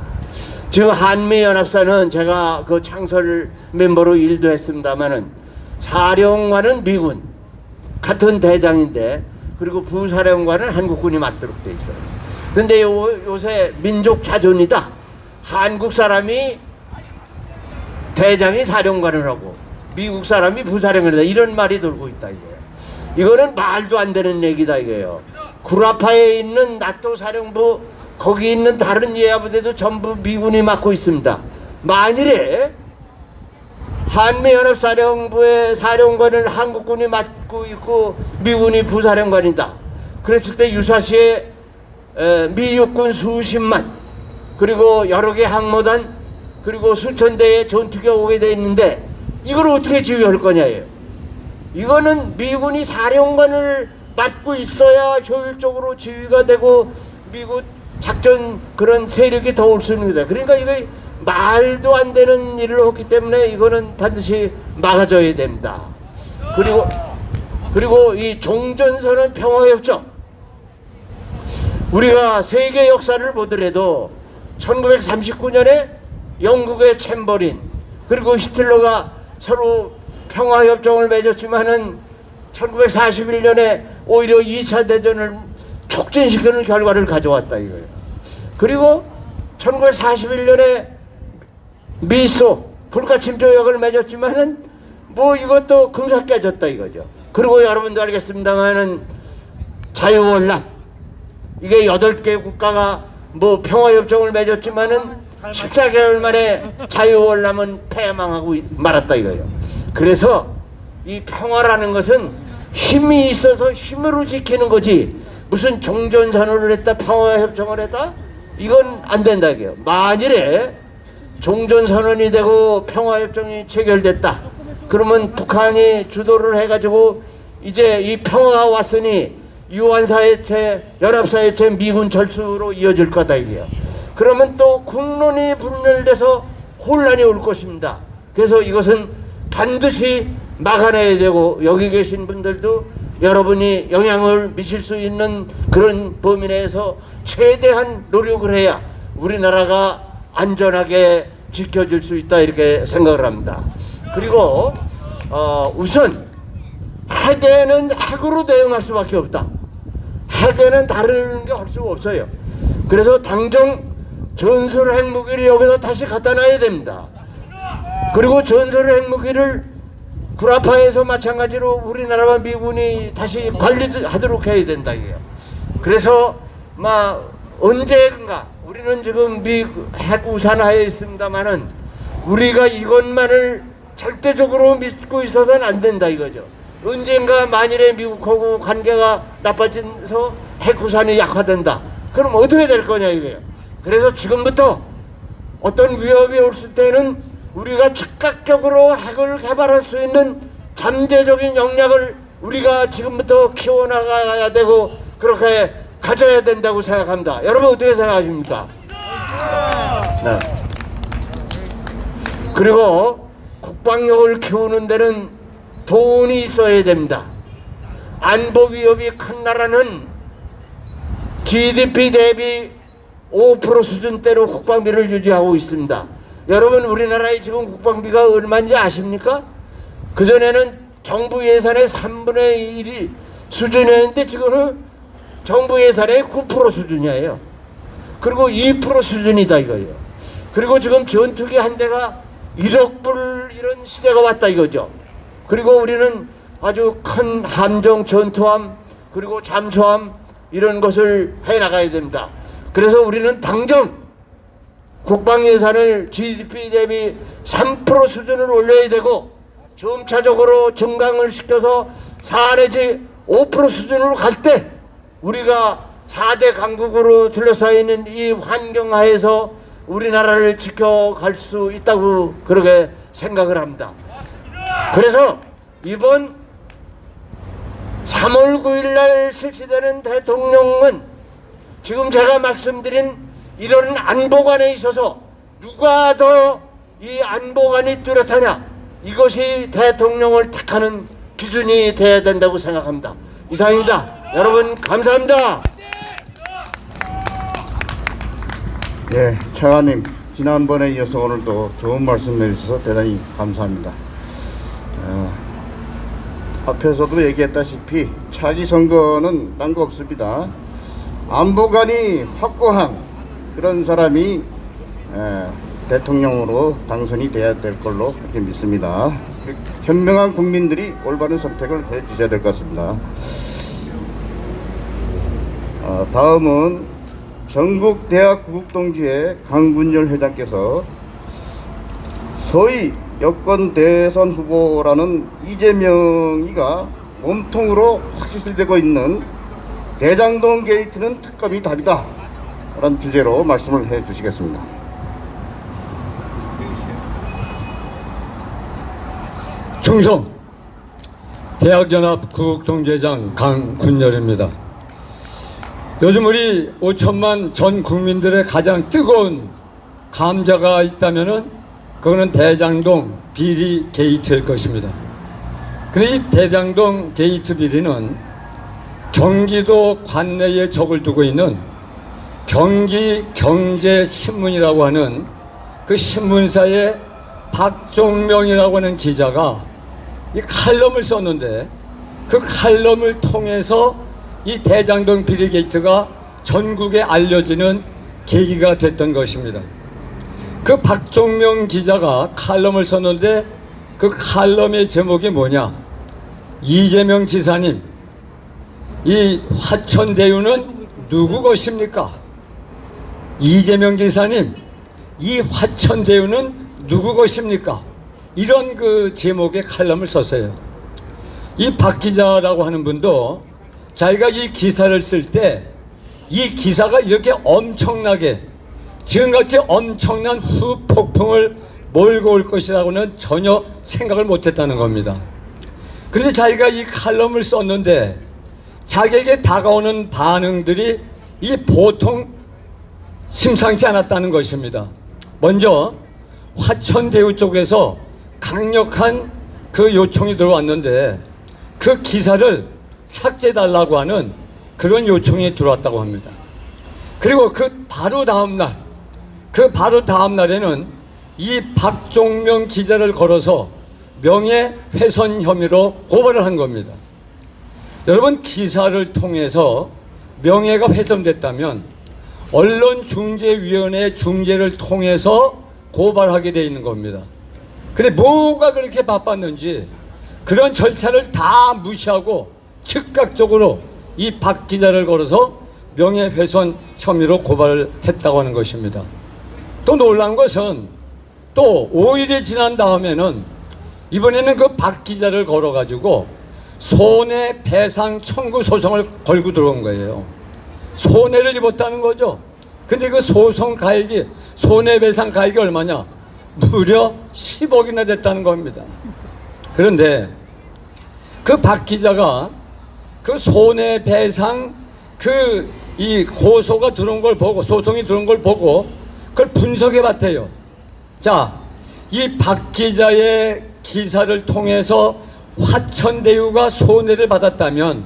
지금 한미연합사는 제가 그 창설 멤버로 일도 했습니다마는 사령관은 미군 같은 대장인데, 그리고 부사령관은 한국군이 맡도록 돼 있어요. 근데 요새 민족 자존이다. 한국 사람이 대장이 사령관을 하고 미국 사람이 부사령관이다, 이런 말이 돌고 있다 이거예요. 이거는 말도 안 되는 얘기다 이거예요. 구라파에 있는 나토 사령부, 거기 있는 다른 예하부대도 전부 미군이 맡고 있습니다. 만일에 한미연합사령부의 사령관을 한국군이 맡고 있고 미군이 부사령관이다, 그랬을 때 유사시에 미육군 수십만, 그리고 여러 개 항모단, 그리고 수천 대의 전투기가 오게 돼 있는데 이걸 어떻게 지휘할 거냐예요. 이거는 미군이 사령관을 맡고 있어야 효율적으로 지휘가 되고 미국 작전 그런 세력이 더 올 수 있는 거다. 그러니까 이거 말도 안 되는 일을 했기 때문에 이거는 반드시 막아줘야 됩니다. 그리고 이 종전선언 평화협정, 우리가 세계 역사를 보더라도 1939년에 영국의 챔버린 그리고 히틀러가 서로 평화협정을 맺었지만은 1941년에 오히려 2차 대전을 촉진시키는 결과를 가져왔다 이거예요. 그리고 1941년에 미소 불가침조약을 맺었지만은 뭐 이것도 금세 깨졌다 이거죠. 그리고 여러분도 알겠습니다만은 자유월남, 이게 8개 국가가 뭐 평화협정을 맺었지만은 14개월 만에 자유월남은 패망하고 말았다 이거예요. 그래서 이 평화라는 것은 힘이 있어서 힘으로 지키는 거지, 무슨 종전선언을 했다 평화협정을 했다 이건 안 된다 이게요. 만일에 종전선언이 되고 평화협정이 체결됐다 그러면 북한이 주도를 해가지고 이제 이 평화가 왔으니 유한사회체, 연합사회체, 미군 철수로 이어질 거다 이게요. 그러면 또 국론이 분열돼서 혼란이 올 것입니다. 그래서 이것은 반드시 막아내야 되고, 여기 계신 분들도 여러분이 영향을 미칠 수 있는 그런 범위 내에서 최대한 노력을 해야 우리나라가 안전하게 지켜질 수 있다 이렇게 생각을 합니다. 그리고 우선 핵에는 핵으로 대응할 수밖에 없다. 핵에는 다른 게 할 수가 없어요. 그래서 당장 전술 핵무기를 여기다 다시 갖다 놔야 됩니다. 그리고 전술 핵무기를 구라파에서 마찬가지로 우리나라와 미군이 다시 관리하도록 해야 된다 이게요. 그래서 언젠가 우리는 지금 핵 우산하에 있습니다만은 우리가 이것만을 절대적으로 믿고 있어서는 안 된다 이거죠. 언젠가 만일에 미국하고 관계가 나빠져서 핵 우산이 약화된다, 그럼 어떻게 될 거냐 이거예요. 그래서 지금부터 어떤 위협이 올 때는 우리가 즉각적으로 핵을 개발할 수 있는 잠재적인 역량을 우리가 지금부터 키워나가야 되고 그렇게 가져야 된다고 생각합니다. 여러분 어떻게 생각하십니까? 네. 그리고 국방력을 키우는 데는 돈이 있어야 됩니다. 안보 위협이 큰 나라는 GDP 대비 5% 수준대로 국방비를 유지하고 있습니다. 여러분 우리나라의 지금 국방비가 얼마인지 아십니까? 그전에는 정부 예산의 3분의 1이 수준이었는데 지금은 정부 예산의 9% 수준이에요. 그리고 2% 수준이다 이거예요. 그리고 지금 전투기 한 대가 1억 불 이런 시대가 왔다 이거죠. 그리고 우리는 아주 큰 함정, 전투함, 그리고 잠수함 이런 것을 해나가야 됩니다. 그래서 우리는 당장 국방 예산을 GDP 대비 3% 수준을 올려야 되고 점차적으로 증강을 시켜서 4 내지 5% 수준으로 갈 때 우리가 4대 강국으로 둘러싸여 있는 이 환경 하에서 우리나라를 지켜갈 수 있다고 그렇게 생각을 합니다. 그래서 이번 3월 9일 날 실시되는 대통령은 지금 제가 말씀드린 이런 안보관에 있어서 누가 더 이 안보관이 뚜렷하냐, 이것이 대통령을 택하는 기준이 돼야 된다고 생각합니다. 이상입니다. 여러분 감사합니다. 예, 차관님 지난번에 이어서 오늘도 좋은 말씀 해주셔서 대단히 감사합니다. 앞에서도 얘기했다시피 차기 선거는 딴 거 없습니다. 안보관이 확고한 그런 사람이 대통령으로 당선이 돼야 될 걸로 그렇게 믿습니다. 현명한 국민들이 올바른 선택을 해 주셔야 될 것 같습니다. 다음은 전국대학 구국동지회 강군열 회장께서 소위 여권 대선 후보라는 이재명이가 몸통으로 확실시되고 있는 대장동 게이트는 특검이 답이다 라는 주제로 말씀을 해 주시겠습니다. 충성 대학연합 구국동지회장 강군열입니다. 요즘 우리 5천만 전 국민들의 가장 뜨거운 감자가 있다면은 그거는 대장동 비리 게이트일 것입니다. 근데 이 대장동 게이트 비리는 경기도 관내에 적을 두고 있는 경기경제신문이라고 하는 그 신문사의 박종명이라고 하는 기자가 이 칼럼을 썼는데, 그 칼럼을 통해서 이 대장동 비리 게이트가 전국에 알려지는 계기가 됐던 것입니다. 그 박종명 기자가 칼럼을 썼는데 그 칼럼의 제목이 뭐냐? 이재명 지사님, 이 화천대유는 누구 것입니까? 이재명 지사님, 이 화천대유는 누구 것입니까? 이런 그 제목의 칼럼을 썼어요. 이 박 기자라고 하는 분도 자기가 이 기사를 쓸 때 이 기사가 이렇게 엄청나게 지금같이 엄청난 후폭풍을 몰고 올 것이라고는 전혀 생각을 못했다는 겁니다. 근데 자기가 이 칼럼을 썼는데 자기에게 다가오는 반응들이 이 보통 심상치 않았다는 것입니다. 먼저 화천대유 쪽에서 강력한 그 요청이 들어왔는데 그 기사를 삭제해달라고 하는 그런 요청이 들어왔다고 합니다. 그리고 그 바로 다음 날에는 이 박종명 기자를 걸어서 명예훼손 혐의로 고발을 한 겁니다. 여러분, 기사를 통해서 명예가 훼손됐다면 언론중재위원회 중재를 통해서 고발하게 돼 있는 겁니다. 근데 뭐가 그렇게 바빴는지 그런 절차를 다 무시하고 즉각적으로 이 박 기자를 걸어서 명예훼손 혐의로 고발을 했다고 하는 것입니다. 또 놀라운 것은 또 5일이 지난 다음에는 이번에는 그 박 기자를 걸어가지고 손해배상 청구 소송을 걸고 들어온 거예요. 손해를 입었다는 거죠. 근데 그 소송 가액이, 손해배상 가액이 얼마냐? 무려 10억이나 됐다는 겁니다. 그런데 그 박 기자가 그 손해배상 이 고소가 들어온 걸 보고, 소송이 들어온 걸 보고 그걸 분석해 봤대요. 자, 이 박 기자의 기사를 통해서 화천대유가 손해를 받았다면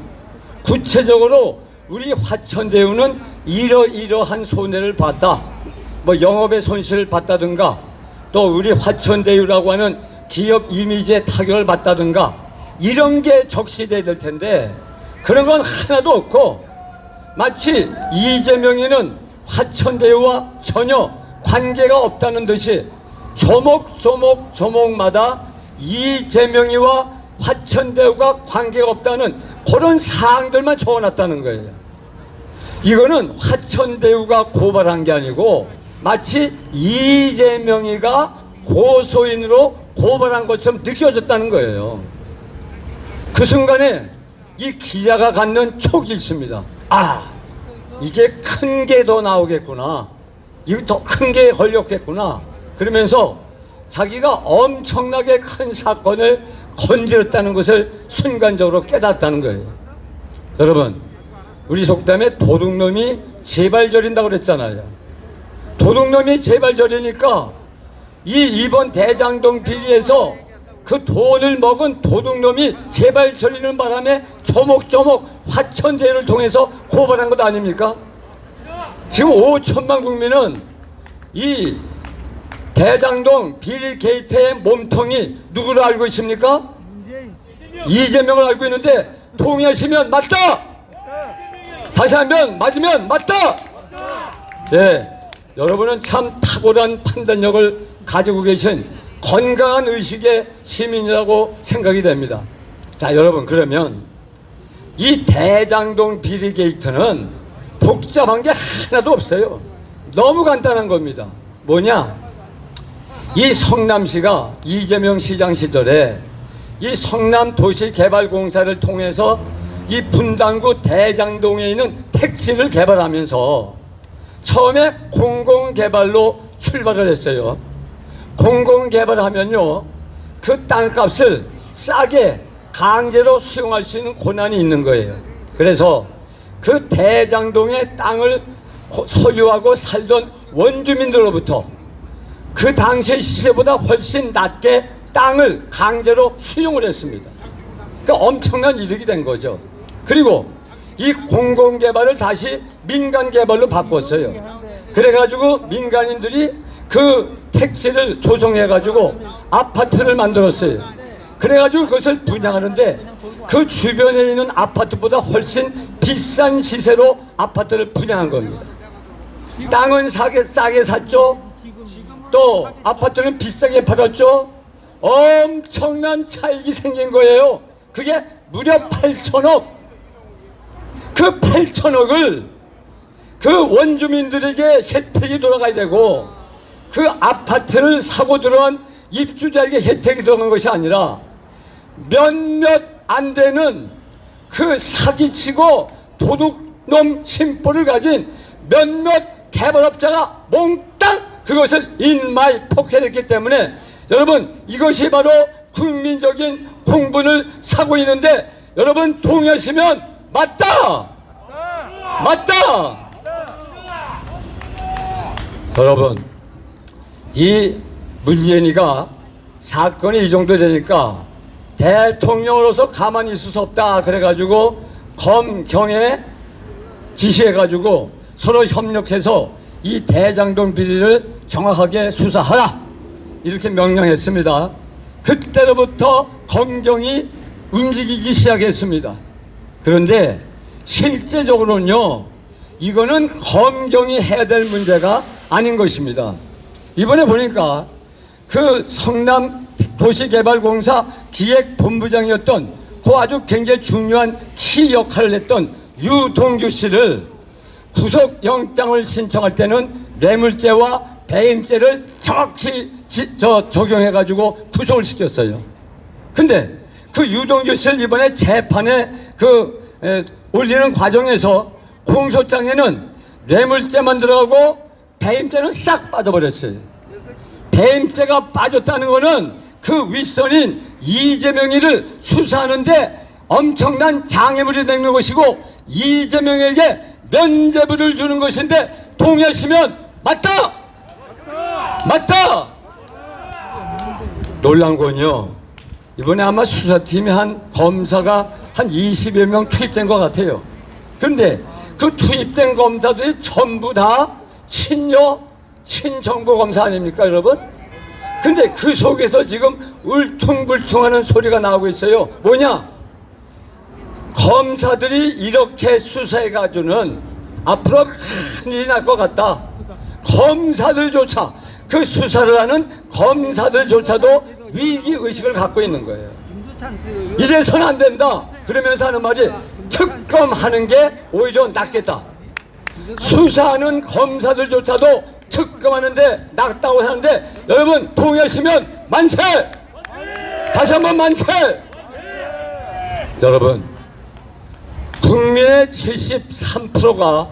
구체적으로 우리 화천대유는 이러이러한 손해를 봤다, 뭐 영업의 손실을 봤다든가, 또 우리 화천대유라고 하는 기업 이미지에 타격을 받다든가, 이런 게 적시돼야 될 텐데 그런 건 하나도 없고 마치 이재명이는 화천대유와 전혀 관계가 없다는 듯이 조목마다 이재명이와 화천대유가 관계가 없다는 그런 사항들만 적어놨다는 거예요. 이거는 화천대유가 고발한 게 아니고 마치 이재명이가 고소인으로 고발한 것처럼 느껴졌다는 거예요. 그 순간에 이 기자가 갖는 촉이 있습니다. 아, 이게 큰 게 더 나오겠구나, 이거 더 큰 게 걸렸겠구나, 그러면서 자기가 엄청나게 큰 사건을 건드렸다는 것을 순간적으로 깨닫다는 거예요. 여러분, 우리 속담에 도둑놈이 제발 저린다고 그랬잖아요. 도둑놈이 제발 저리니까 이번 대장동 비리에서 그 돈을 먹은 도둑놈이 제발 저리는 바람에 조목조목 화천대유를 통해서 고발한 것 아닙니까? 지금 5천만 국민은 이 대장동 비리 게이트의 몸통이 누구를 알고 있습니까? 이재명을 알고 있는데 동의하시면 맞다! 다시 한번 맞으면 맞다! 예, 여러분은 참 탁월한 판단력을 가지고 계신 건강한 의식의 시민이라고 생각이 됩니다. 자, 여러분, 그러면 이 대장동 비리 게이트는 복잡한 게 하나도 없어요. 너무 간단한 겁니다. 뭐냐? 이 성남시가 이재명 시장 시절에 이 성남도시개발공사를 통해서 이 분당구 대장동에 있는 택지를 개발하면서 처음에 공공개발로 출발을 했어요. 공공개발하면요, 그 땅값을 싸게 강제로 수용할 수 있는 권한이 있는 거예요. 그래서 그 대장동의 땅을 소유하고 살던 원주민들로부터 그 당시 시세보다 훨씬 낮게 땅을 강제로 수용을 했습니다. 그러니까 엄청난 이득이 된 거죠. 그리고 이 공공개발을 다시 민간개발로 바꿨어요. 그래가지고 민간인들이 그 택지를 조성해가지고 아파트를 만들었어요. 그래가지고 그것을 분양하는데 그 주변에 있는 아파트보다 훨씬 비싼 시세로 아파트를 분양한 겁니다. 땅은 싸게 샀죠. 또 아파트는 비싸게 팔았죠. 엄청난 차익이 생긴 거예요. 그게 무려 8천억. 그 8천억을 그 원주민들에게 혜택이 돌아가야 되고 그 아파트를 사고 들어온 입주자에게 혜택이 들어간 것이 아니라 몇몇 안 되는 그 사기치고 도둑놈 심보를 가진 몇몇 개발업자가 몽땅 그것을 인마이 폭행했기 때문에 여러분, 이것이 바로 국민적인 공분을 사고 있는데 여러분 동의하시면 맞다! 맞다! 여러분, 이 문재인이가 사건이 이 정도 되니까 대통령으로서 가만히 있을 수 없다 그래가지고 검경에 지시해가지고 서로 협력해서 이 대장동 비리를 정확하게 수사하라 이렇게 명령했습니다. 그때로부터 검경이 움직이기 시작했습니다. 그런데 실제적으로는요, 이거는 검경이 해야 될 문제가 아닌 것입니다. 이번에 보니까 그 성남도시개발공사 기획본부장이었던 그 아주 굉장히 중요한 키 역할을 했던 유동규 씨를 구속영장을 신청할 때는 뇌물죄와 배임죄를 정확히 적용해가지고 구속을 시켰어요. 근데 그 유동규 씨를 이번에 재판에 올리는 과정에서 공소장에는 뇌물죄만 들어가고 배임죄는 싹 빠져버렸어요. 배임죄가 빠졌다는 거는 그 윗선인 이재명이를 수사하는데 엄청난 장애물이 되는 것이고 이재명에게 면죄부를 주는 것인데 동의하시면 맞다! 맞다! 놀란 건요, 이번에 아마 수사팀이 검사가 한 20여 명 투입된 것 같아요. 그런데 그 투입된 검사들이 전부 다 친정부 검사 아닙니까, 여러분? 근데 그 속에서 지금 울퉁불퉁하는 소리가 나오고 있어요. 뭐냐? 검사들이 이렇게 수사해가지고는 앞으로 큰일이 날 것 같다. 검사들조차, 그 수사를 하는 검사들조차도 위기의식을 갖고 있는 거예요. 이래서는 안 된다. 그러면서 하는 말이 특검하는 게 오히려 낫겠다. 수사하는 검사들조차도 특검하는데 낫다고 하는데 여러분 동의하시면 만세! 다시 한번 만세! 여러분, 국민의 73%가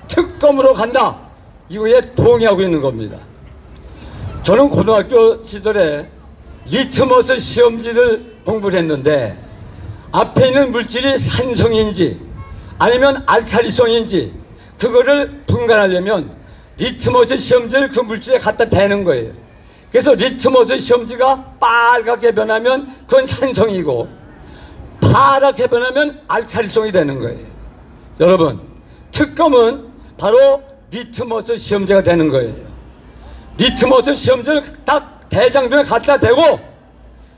특검으로 간다. 이거에 동의하고 있는 겁니다. 저는 고등학교 시절에 리트머스 시험지를 공부를 했는데 앞에 있는 물질이 산성인지 아니면 알칼리성인지 그거를 분간하려면 리트머스 시험지를 그 물질에 갖다 대는 거예요. 그래서 리트머스 시험지가 빨갛게 변하면 그건 산성이고 파랗게 변하면 알칼리성이 되는 거예요. 여러분, 특검은 바로 리트머스 시험지가 되는 거예요. 리트머스 시험지를 딱 대장병에 갖다 대고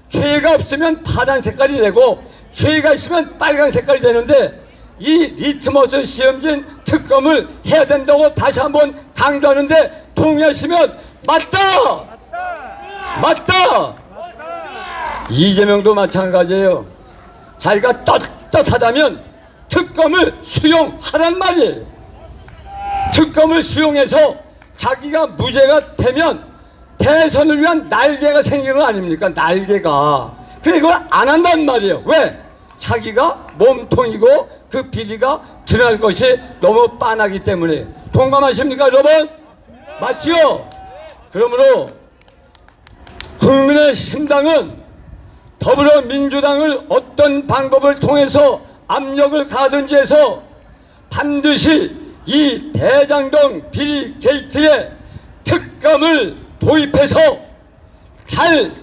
죄가 없으면 파란 색깔이 되고 죄가 있으면 빨간 색깔이 되는데 이 리트머스 시험지인 특검을 해야 된다고 다시 한번 강조하는데 동의하시면 맞다! 맞다! 이재명도 마찬가지예요. 자기가 떳떳하다면 특검을 수용하란 말이에요. 특검을 수용해서 자기가 무죄가 되면 대선을 위한 날개가 생기는 거 아닙니까? 날개가. 근데 이걸 안 한단 말이에요. 왜? 자기가 몸통이고 그 비리가 드러날 것이 너무 빤하기 때문에. 동감하십니까, 여러분? 맞죠? 그러므로 국민의힘당은 더불어민주당을 어떤 방법을 통해서 압력을 가든지 해서 반드시 이 대장동 비리 게이트에 특검을 도입해서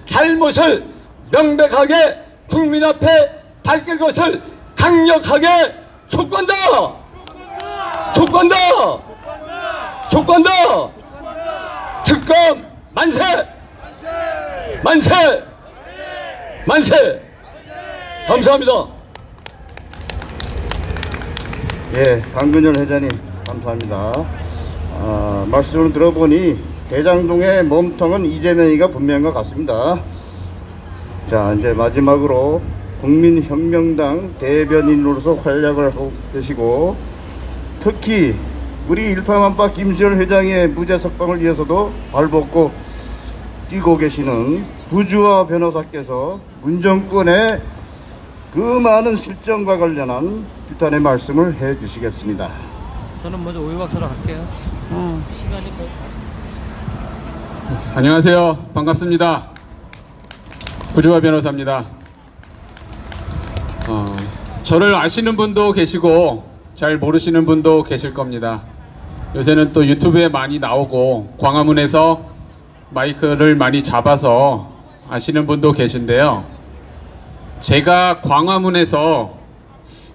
잘못을 명백하게 국민 앞에 밝힐 것을 강력하게 촉구한다! 촉구한다! 촉구한다! 특검 만세! 만세! 만세! 감사합니다. 예, 강근열 회장님 감사합니다. 말씀을 들어보니 대장동의 몸통은 이재명이가 분명한 것 같습니다. 자, 이제 마지막으로 국민혁명당 대변인으로서 활약을 하고 계시고 특히 우리 일파만파 김시열 회장의 무죄 석방을 위해서도 발벗고 뛰고 계시는 구주화 변호사께서 문정권의 그 많은 실정과 관련한 비탄의 말씀을 해 주시겠습니다. 저는 먼저 오유박사로 갈게요. 시간이 거의 안녕하세요. 반갑습니다. 구주화 변호사입니다. 저를 아시는 분도 계시고 잘 모르시는 분도 계실 겁니다. 요새는 또 유튜브에 많이 나오고 광화문에서 마이크를 많이 잡아서 아시는 분도 계신데요. 제가 광화문에서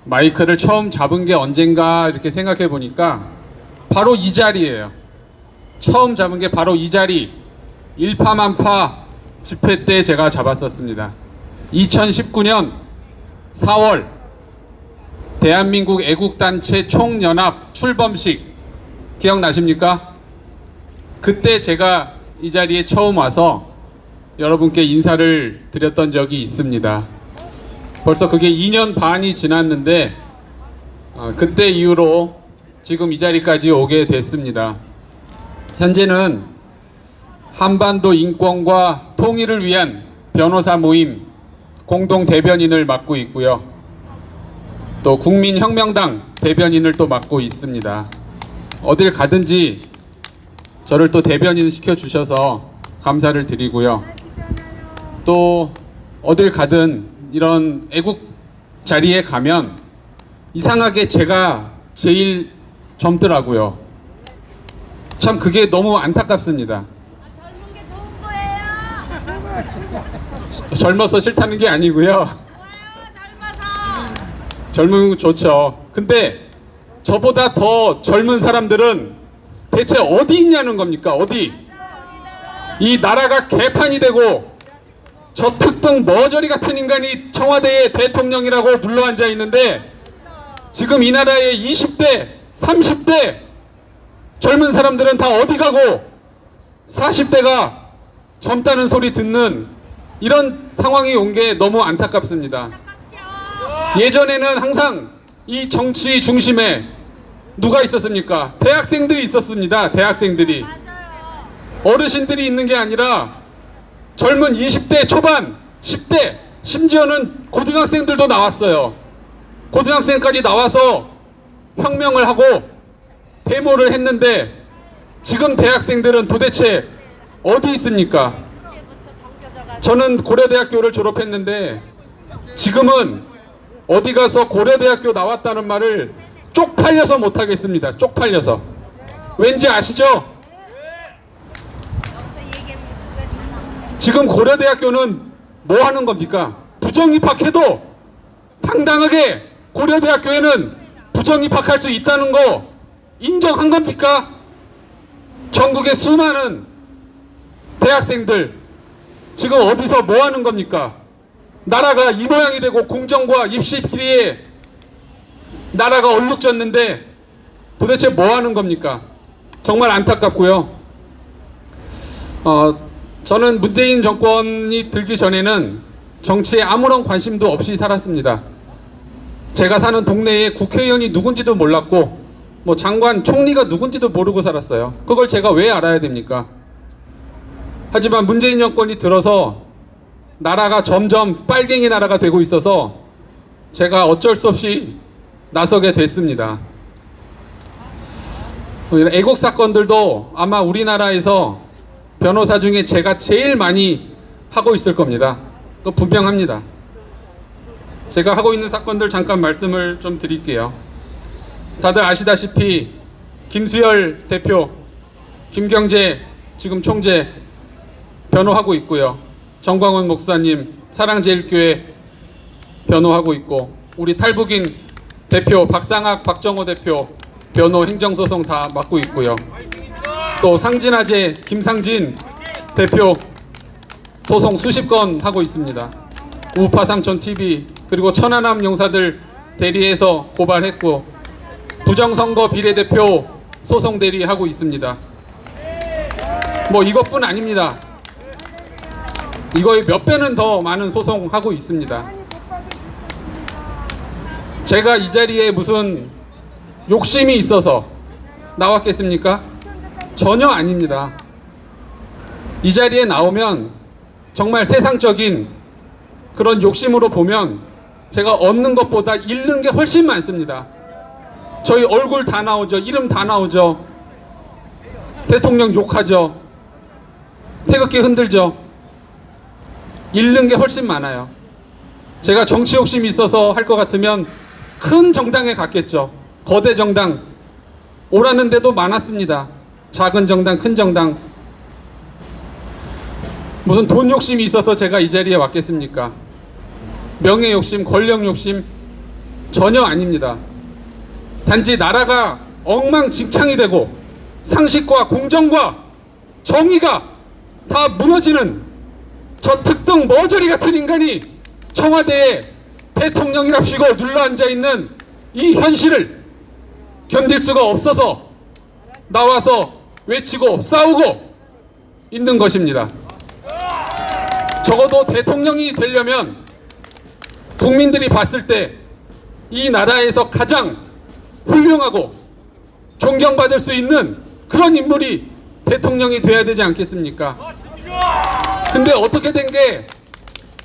마이크를 처음 잡은 게 언젠가 이렇게 생각해 보니까 바로 이 자리예요. 처음 잡은 게 바로 이 자리, 일파만파 집회 때 제가 잡았었습니다. 2019년 4월 대한민국 애국단체 총연합 출범식 기억나십니까? 그때 제가 이 자리에 처음 와서 여러분께 인사를 드렸던 적이 있습니다. 벌써 그게 2년 반이 지났는데 그때 이후로 지금 이 자리까지 오게 됐습니다. 현재는 한반도 인권과 통일을 위한 변호사 모임 공동 대변인을 맡고 있고요. 또 국민혁명당 대변인을 또 맡고 있습니다. 어딜 가든지 저를 또 대변인 시켜주셔서 감사를 드리고요. 또 어딜 가든 이런 애국 자리에 가면 이상하게 제가 제일 젊더라고요. 참 그게 너무 안타깝습니다. 젊은 게 좋은 거예요. 젊어서 싫다는 게 아니고요. 좋아요, 젊어서. 젊은 거 좋죠. 근데 저보다 더 젊은 사람들은 대체 어디 있냐는 겁니까? 어디? 이 나라가 개판이 되고 저 특등 머저리 같은 인간이 청와대에 대통령이라고 눌러앉아 있는데 지금 이 나라의 20대, 30대 젊은 사람들은 다 어디 가고 40대가 젊다는 소리 듣는 이런 상황이 온 게 너무 안타깝습니다. 예전에는 항상 이 정치 중심에 누가 있었습니까? 대학생들이 있었습니다. 대학생들이. 어르신들이 있는 게 아니라 젊은 20대 초반, 10대, 심지어는 고등학생들도 나왔어요. 고등학생까지 나와서 혁명을 하고 데모를 했는데 지금 대학생들은 도대체 어디 있습니까? 저는 고려대학교를 졸업했는데 지금은 어디 가서 고려대학교 나왔다는 말을 쪽팔려서 못하겠습니다. 쪽팔려서. 왠지 아시죠? 여기서 얘기하면 지금 고려대학교는 뭐 하는 겁니까? 부정입학해도 당당하게 고려대학교에는 부정입학할 수 있다는 거 인정한 겁니까? 전국의 수많은 대학생들 지금 어디서 뭐 하는 겁니까? 나라가 이 모양이 되고 공정과 입시 비리에 나라가 얼룩졌는데 도대체 뭐 하는 겁니까? 정말 안타깝고요. 저는 문재인 정권이 들기 전에는 정치에 아무런 관심도 없이 살았습니다. 제가 사는 동네에 국회의원이 누군지도 몰랐고 뭐 장관, 총리가 누군지도 모르고 살았어요. 그걸 제가 왜 알아야 됩니까? 하지만 문재인 정권이 들어서 나라가 점점 빨갱이 나라가 되고 있어서 제가 어쩔 수 없이 나서게 됐습니다. 애국 사건들도 아마 우리나라에서 변호사 중에 제가 제일 많이 하고 있을 겁니다. 그거 분명합니다. 제가 하고 있는 사건들 잠깐 말씀을 좀 드릴게요. 다들 아시다시피 김수열 대표, 김경재 지금 총재 변호하고 있고요. 정광훈 목사님 사랑제일교회 변호하고 있고, 우리 탈북인 대표 박상학, 박정호 대표 변호 행정소송 다 맡고 있고요. 또 상진아재 김상진 대표 소송 수십 건 하고 있습니다. 우파 삼촌 TV 그리고 천안함 용사들 대리해서 고발했고, 부정선거 비례대표 소송 대리하고 있습니다. 뭐 이것뿐 아닙니다. 이거의 몇 배는 더 많은 소송하고 있습니다. 제가 이 자리에 무슨 욕심이 있어서 나왔겠습니까? 전혀 아닙니다. 이 자리에 나오면 정말 세상적인 그런 욕심으로 보면 제가 얻는 것보다 잃는 게 훨씬 많습니다. 저희 얼굴 다 나오죠. 이름 다 나오죠. 대통령 욕하죠. 태극기 흔들죠. 잃는 게 훨씬 많아요. 제가 정치 욕심이 있어서 할 것 같으면 큰 정당에 갔겠죠. 거대 정당 오라는 데도 많았습니다. 작은 정당, 큰 정당. 무슨 돈 욕심이 있어서 제가 이 자리에 왔겠습니까? 명예 욕심, 권력 욕심 전혀 아닙니다. 단지 나라가 엉망진창이 되고 상식과 공정과 정의가 다 무너지는 저 특등 머저리 같은 인간이 청와대에 대통령이랍시고 눌러앉아있는 이 현실을 견딜 수가 없어서 나와서 외치고 싸우고 있는 것입니다. 적어도 대통령이 되려면 국민들이 봤을 때 이 나라에서 가장 훌륭하고 존경받을 수 있는 그런 인물이 대통령이 돼야 되지 않겠습니까? 근데 어떻게 된 게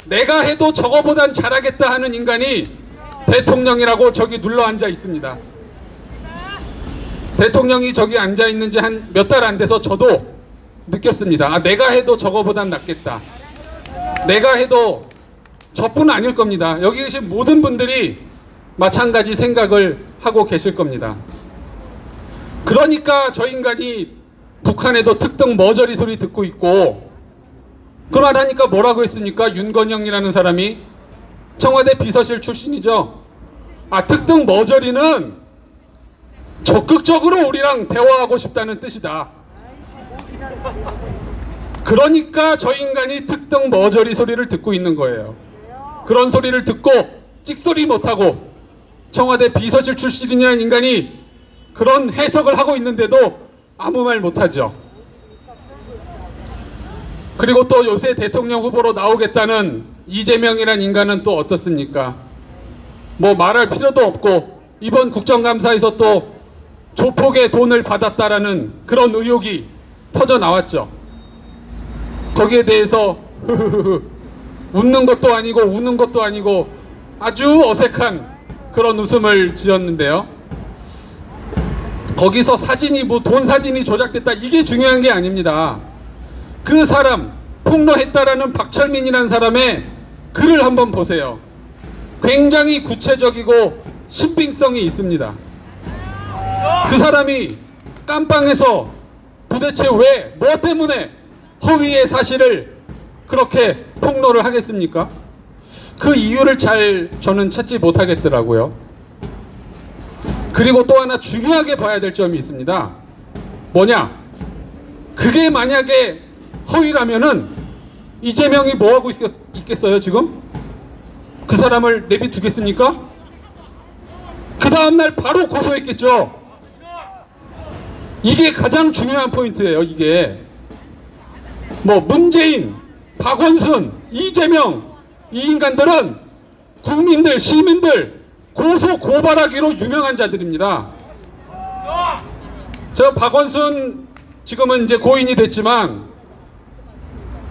내가 해도 저거보단 잘하겠다 하는 인간이 대통령이라고 저기 눌러앉아 있습니다. 대통령이 저기 앉아 있는지 한 몇 달 안 돼서 저도 느꼈습니다. 아, 내가 해도 저거보단 낫겠다. 내가 해도 저뿐 아닐 겁니다. 여기 계신 모든 분들이 마찬가지 생각을 하고 계실 겁니다. 그러니까 저 인간이 북한에도 특등 머저리 소리 듣고 있고, 그 말하니까 뭐라고 했습니까? 윤건영이라는 사람이 청와대 비서실 출신이죠. 아, 특등 머저리는 적극적으로 우리랑 대화하고 싶다는 뜻이다. 그러니까 저 인간이 특등 머저리 소리를 듣고 있는 거예요. 그런 소리를 듣고 찍소리 못하고 청와대 비서실 출신이라는 인간이 그런 해석을 하고 있는데도 아무 말 못하죠. 그리고 또 요새 대통령 후보로 나오겠다는 이재명이라는 인간은 또 어떻습니까? 뭐 말할 필요도 없고 이번 국정감사에서 또 조폭의 돈을 받았다라는 그런 의혹이 터져 나왔죠. 거기에 대해서 웃는 것도 아니고 우는 것도 아니고 아주 어색한 그런 웃음을 지었는데요. 거기서 사진이 뭐 돈 사진이 조작됐다 이게 중요한 게 아닙니다. 그 사람 폭로했다라는 박철민이라는 사람의 글을 한번 보세요. 굉장히 구체적이고 신빙성이 있습니다. 그 사람이 깜빵에서 도대체 왜, 뭐 때문에 허위의 사실을 그렇게 폭로를 하겠습니까? 그 이유를 잘 저는 찾지 못하겠더라고요. 그리고 또 하나 중요하게 봐야 될 점이 있습니다. 뭐냐? 그게 만약에 허위라면은 이재명이 뭐하고 있겠어요 지금? 그 사람을 내비두겠습니까? 그 다음날 바로 고소했겠죠. 이게 가장 중요한 포인트예요. 이게 뭐 문재인, 박원순, 이재명 이 인간들은 국민들, 시민들 고소 고발하기로 유명한 자들입니다. 저 박원순 지금은 이제 고인이 됐지만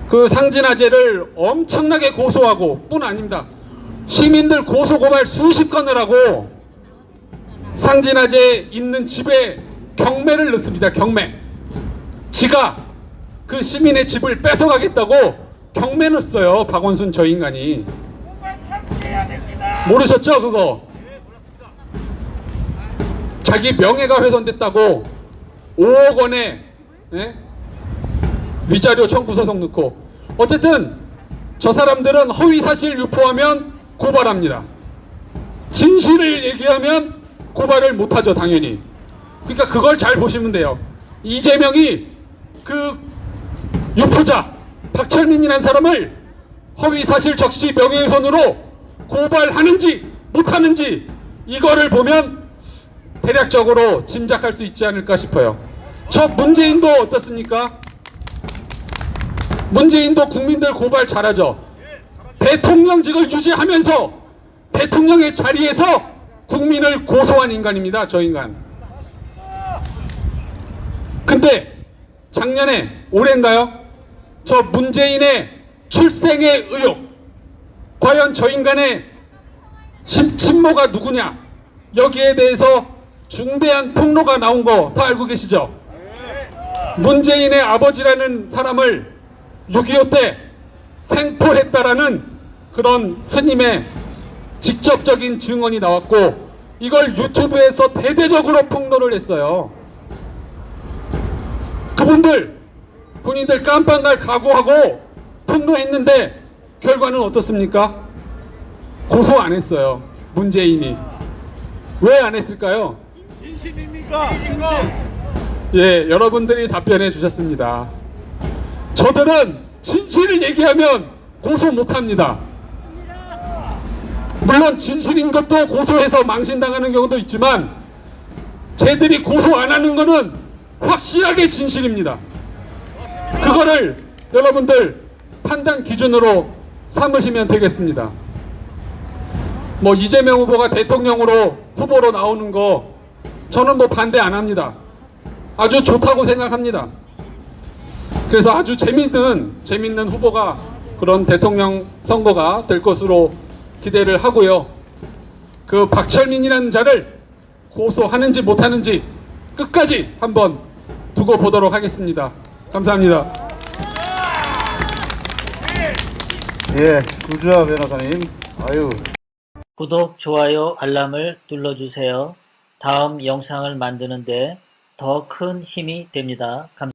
그 상진아재를 엄청나게 고소하고 뿐 아닙니다. 시민들 고소 고발 수십 건을 하고 상진아재 있는 집에 경매를 넣습니다. 경매. 지가 그 시민의 집을 뺏어가겠다고 경매 넣었어요. 박원순 저 인간이. 모르셨죠 그거? 자기 명예가 훼손됐다고 5억 원에 위자료 청구 소송 넣고. 어쨌든 저 사람들은 허위사실 유포하면 고발합니다. 진실을 얘기하면 고발을 못하죠 당연히. 그러니까 그걸 잘 보시면 돼요. 이재명이 그 유포자 박철민이라는 사람을 허위사실 적시 명예훼손으로 고발하는지 못하는지 이거를 보면 대략적으로 짐작할 수 있지 않을까 싶어요. 저 문재인도 어떻습니까? 문재인도 국민들 고발 잘하죠. 대통령직을 유지하면서 대통령의 자리에서 국민을 고소한 인간입니다. 저 인간. 근데 작년에 올해인가요? 저 문재인의 출생의 의혹, 과연 저 인간의 친모가 누구냐, 여기에 대해서 중대한 폭로가 나온 거 다 알고 계시죠? 문재인의 아버지라는 사람을 6.25 때 생포했다라는 그런 스님의 직접적인 증언이 나왔고 이걸 유튜브에서 대대적으로 폭로를 했어요. 그분들 본인들 깜빵 갈 각오하고 폭로했는데 결과는 어떻습니까? 고소 안 했어요. 문재인이. 왜 안 했을까요? 진심입니까? 진심. 예, 여러분들이 답변해 주셨습니다. 저들은 진실을 얘기하면 고소 못합니다. 물론 진실인 것도 고소해서 망신당하는 경우도 있지만 쟤들이 고소 안 하는 거는 확실하게 진실입니다. 그거를 여러분들 판단 기준으로 삼으시면 되겠습니다. 뭐 이재명 후보가 대통령으로 후보로 나오는 거 저는 뭐 반대 안 합니다. 아주 좋다고 생각합니다. 그래서 아주 재밌는 후보가 그런 대통령 선거가 될 것으로 기대를 하고요. 그 박철민이라는 자를 고소하는지 못하는지 끝까지 한번 두고 보도록 하겠습니다. 감사합니다. 예, 구주아 변호사님. 아유. 구독, 좋아요, 알람을 눌러주세요. 다음 영상을 만드는데 더 큰 힘이 됩니다. 감사합니다.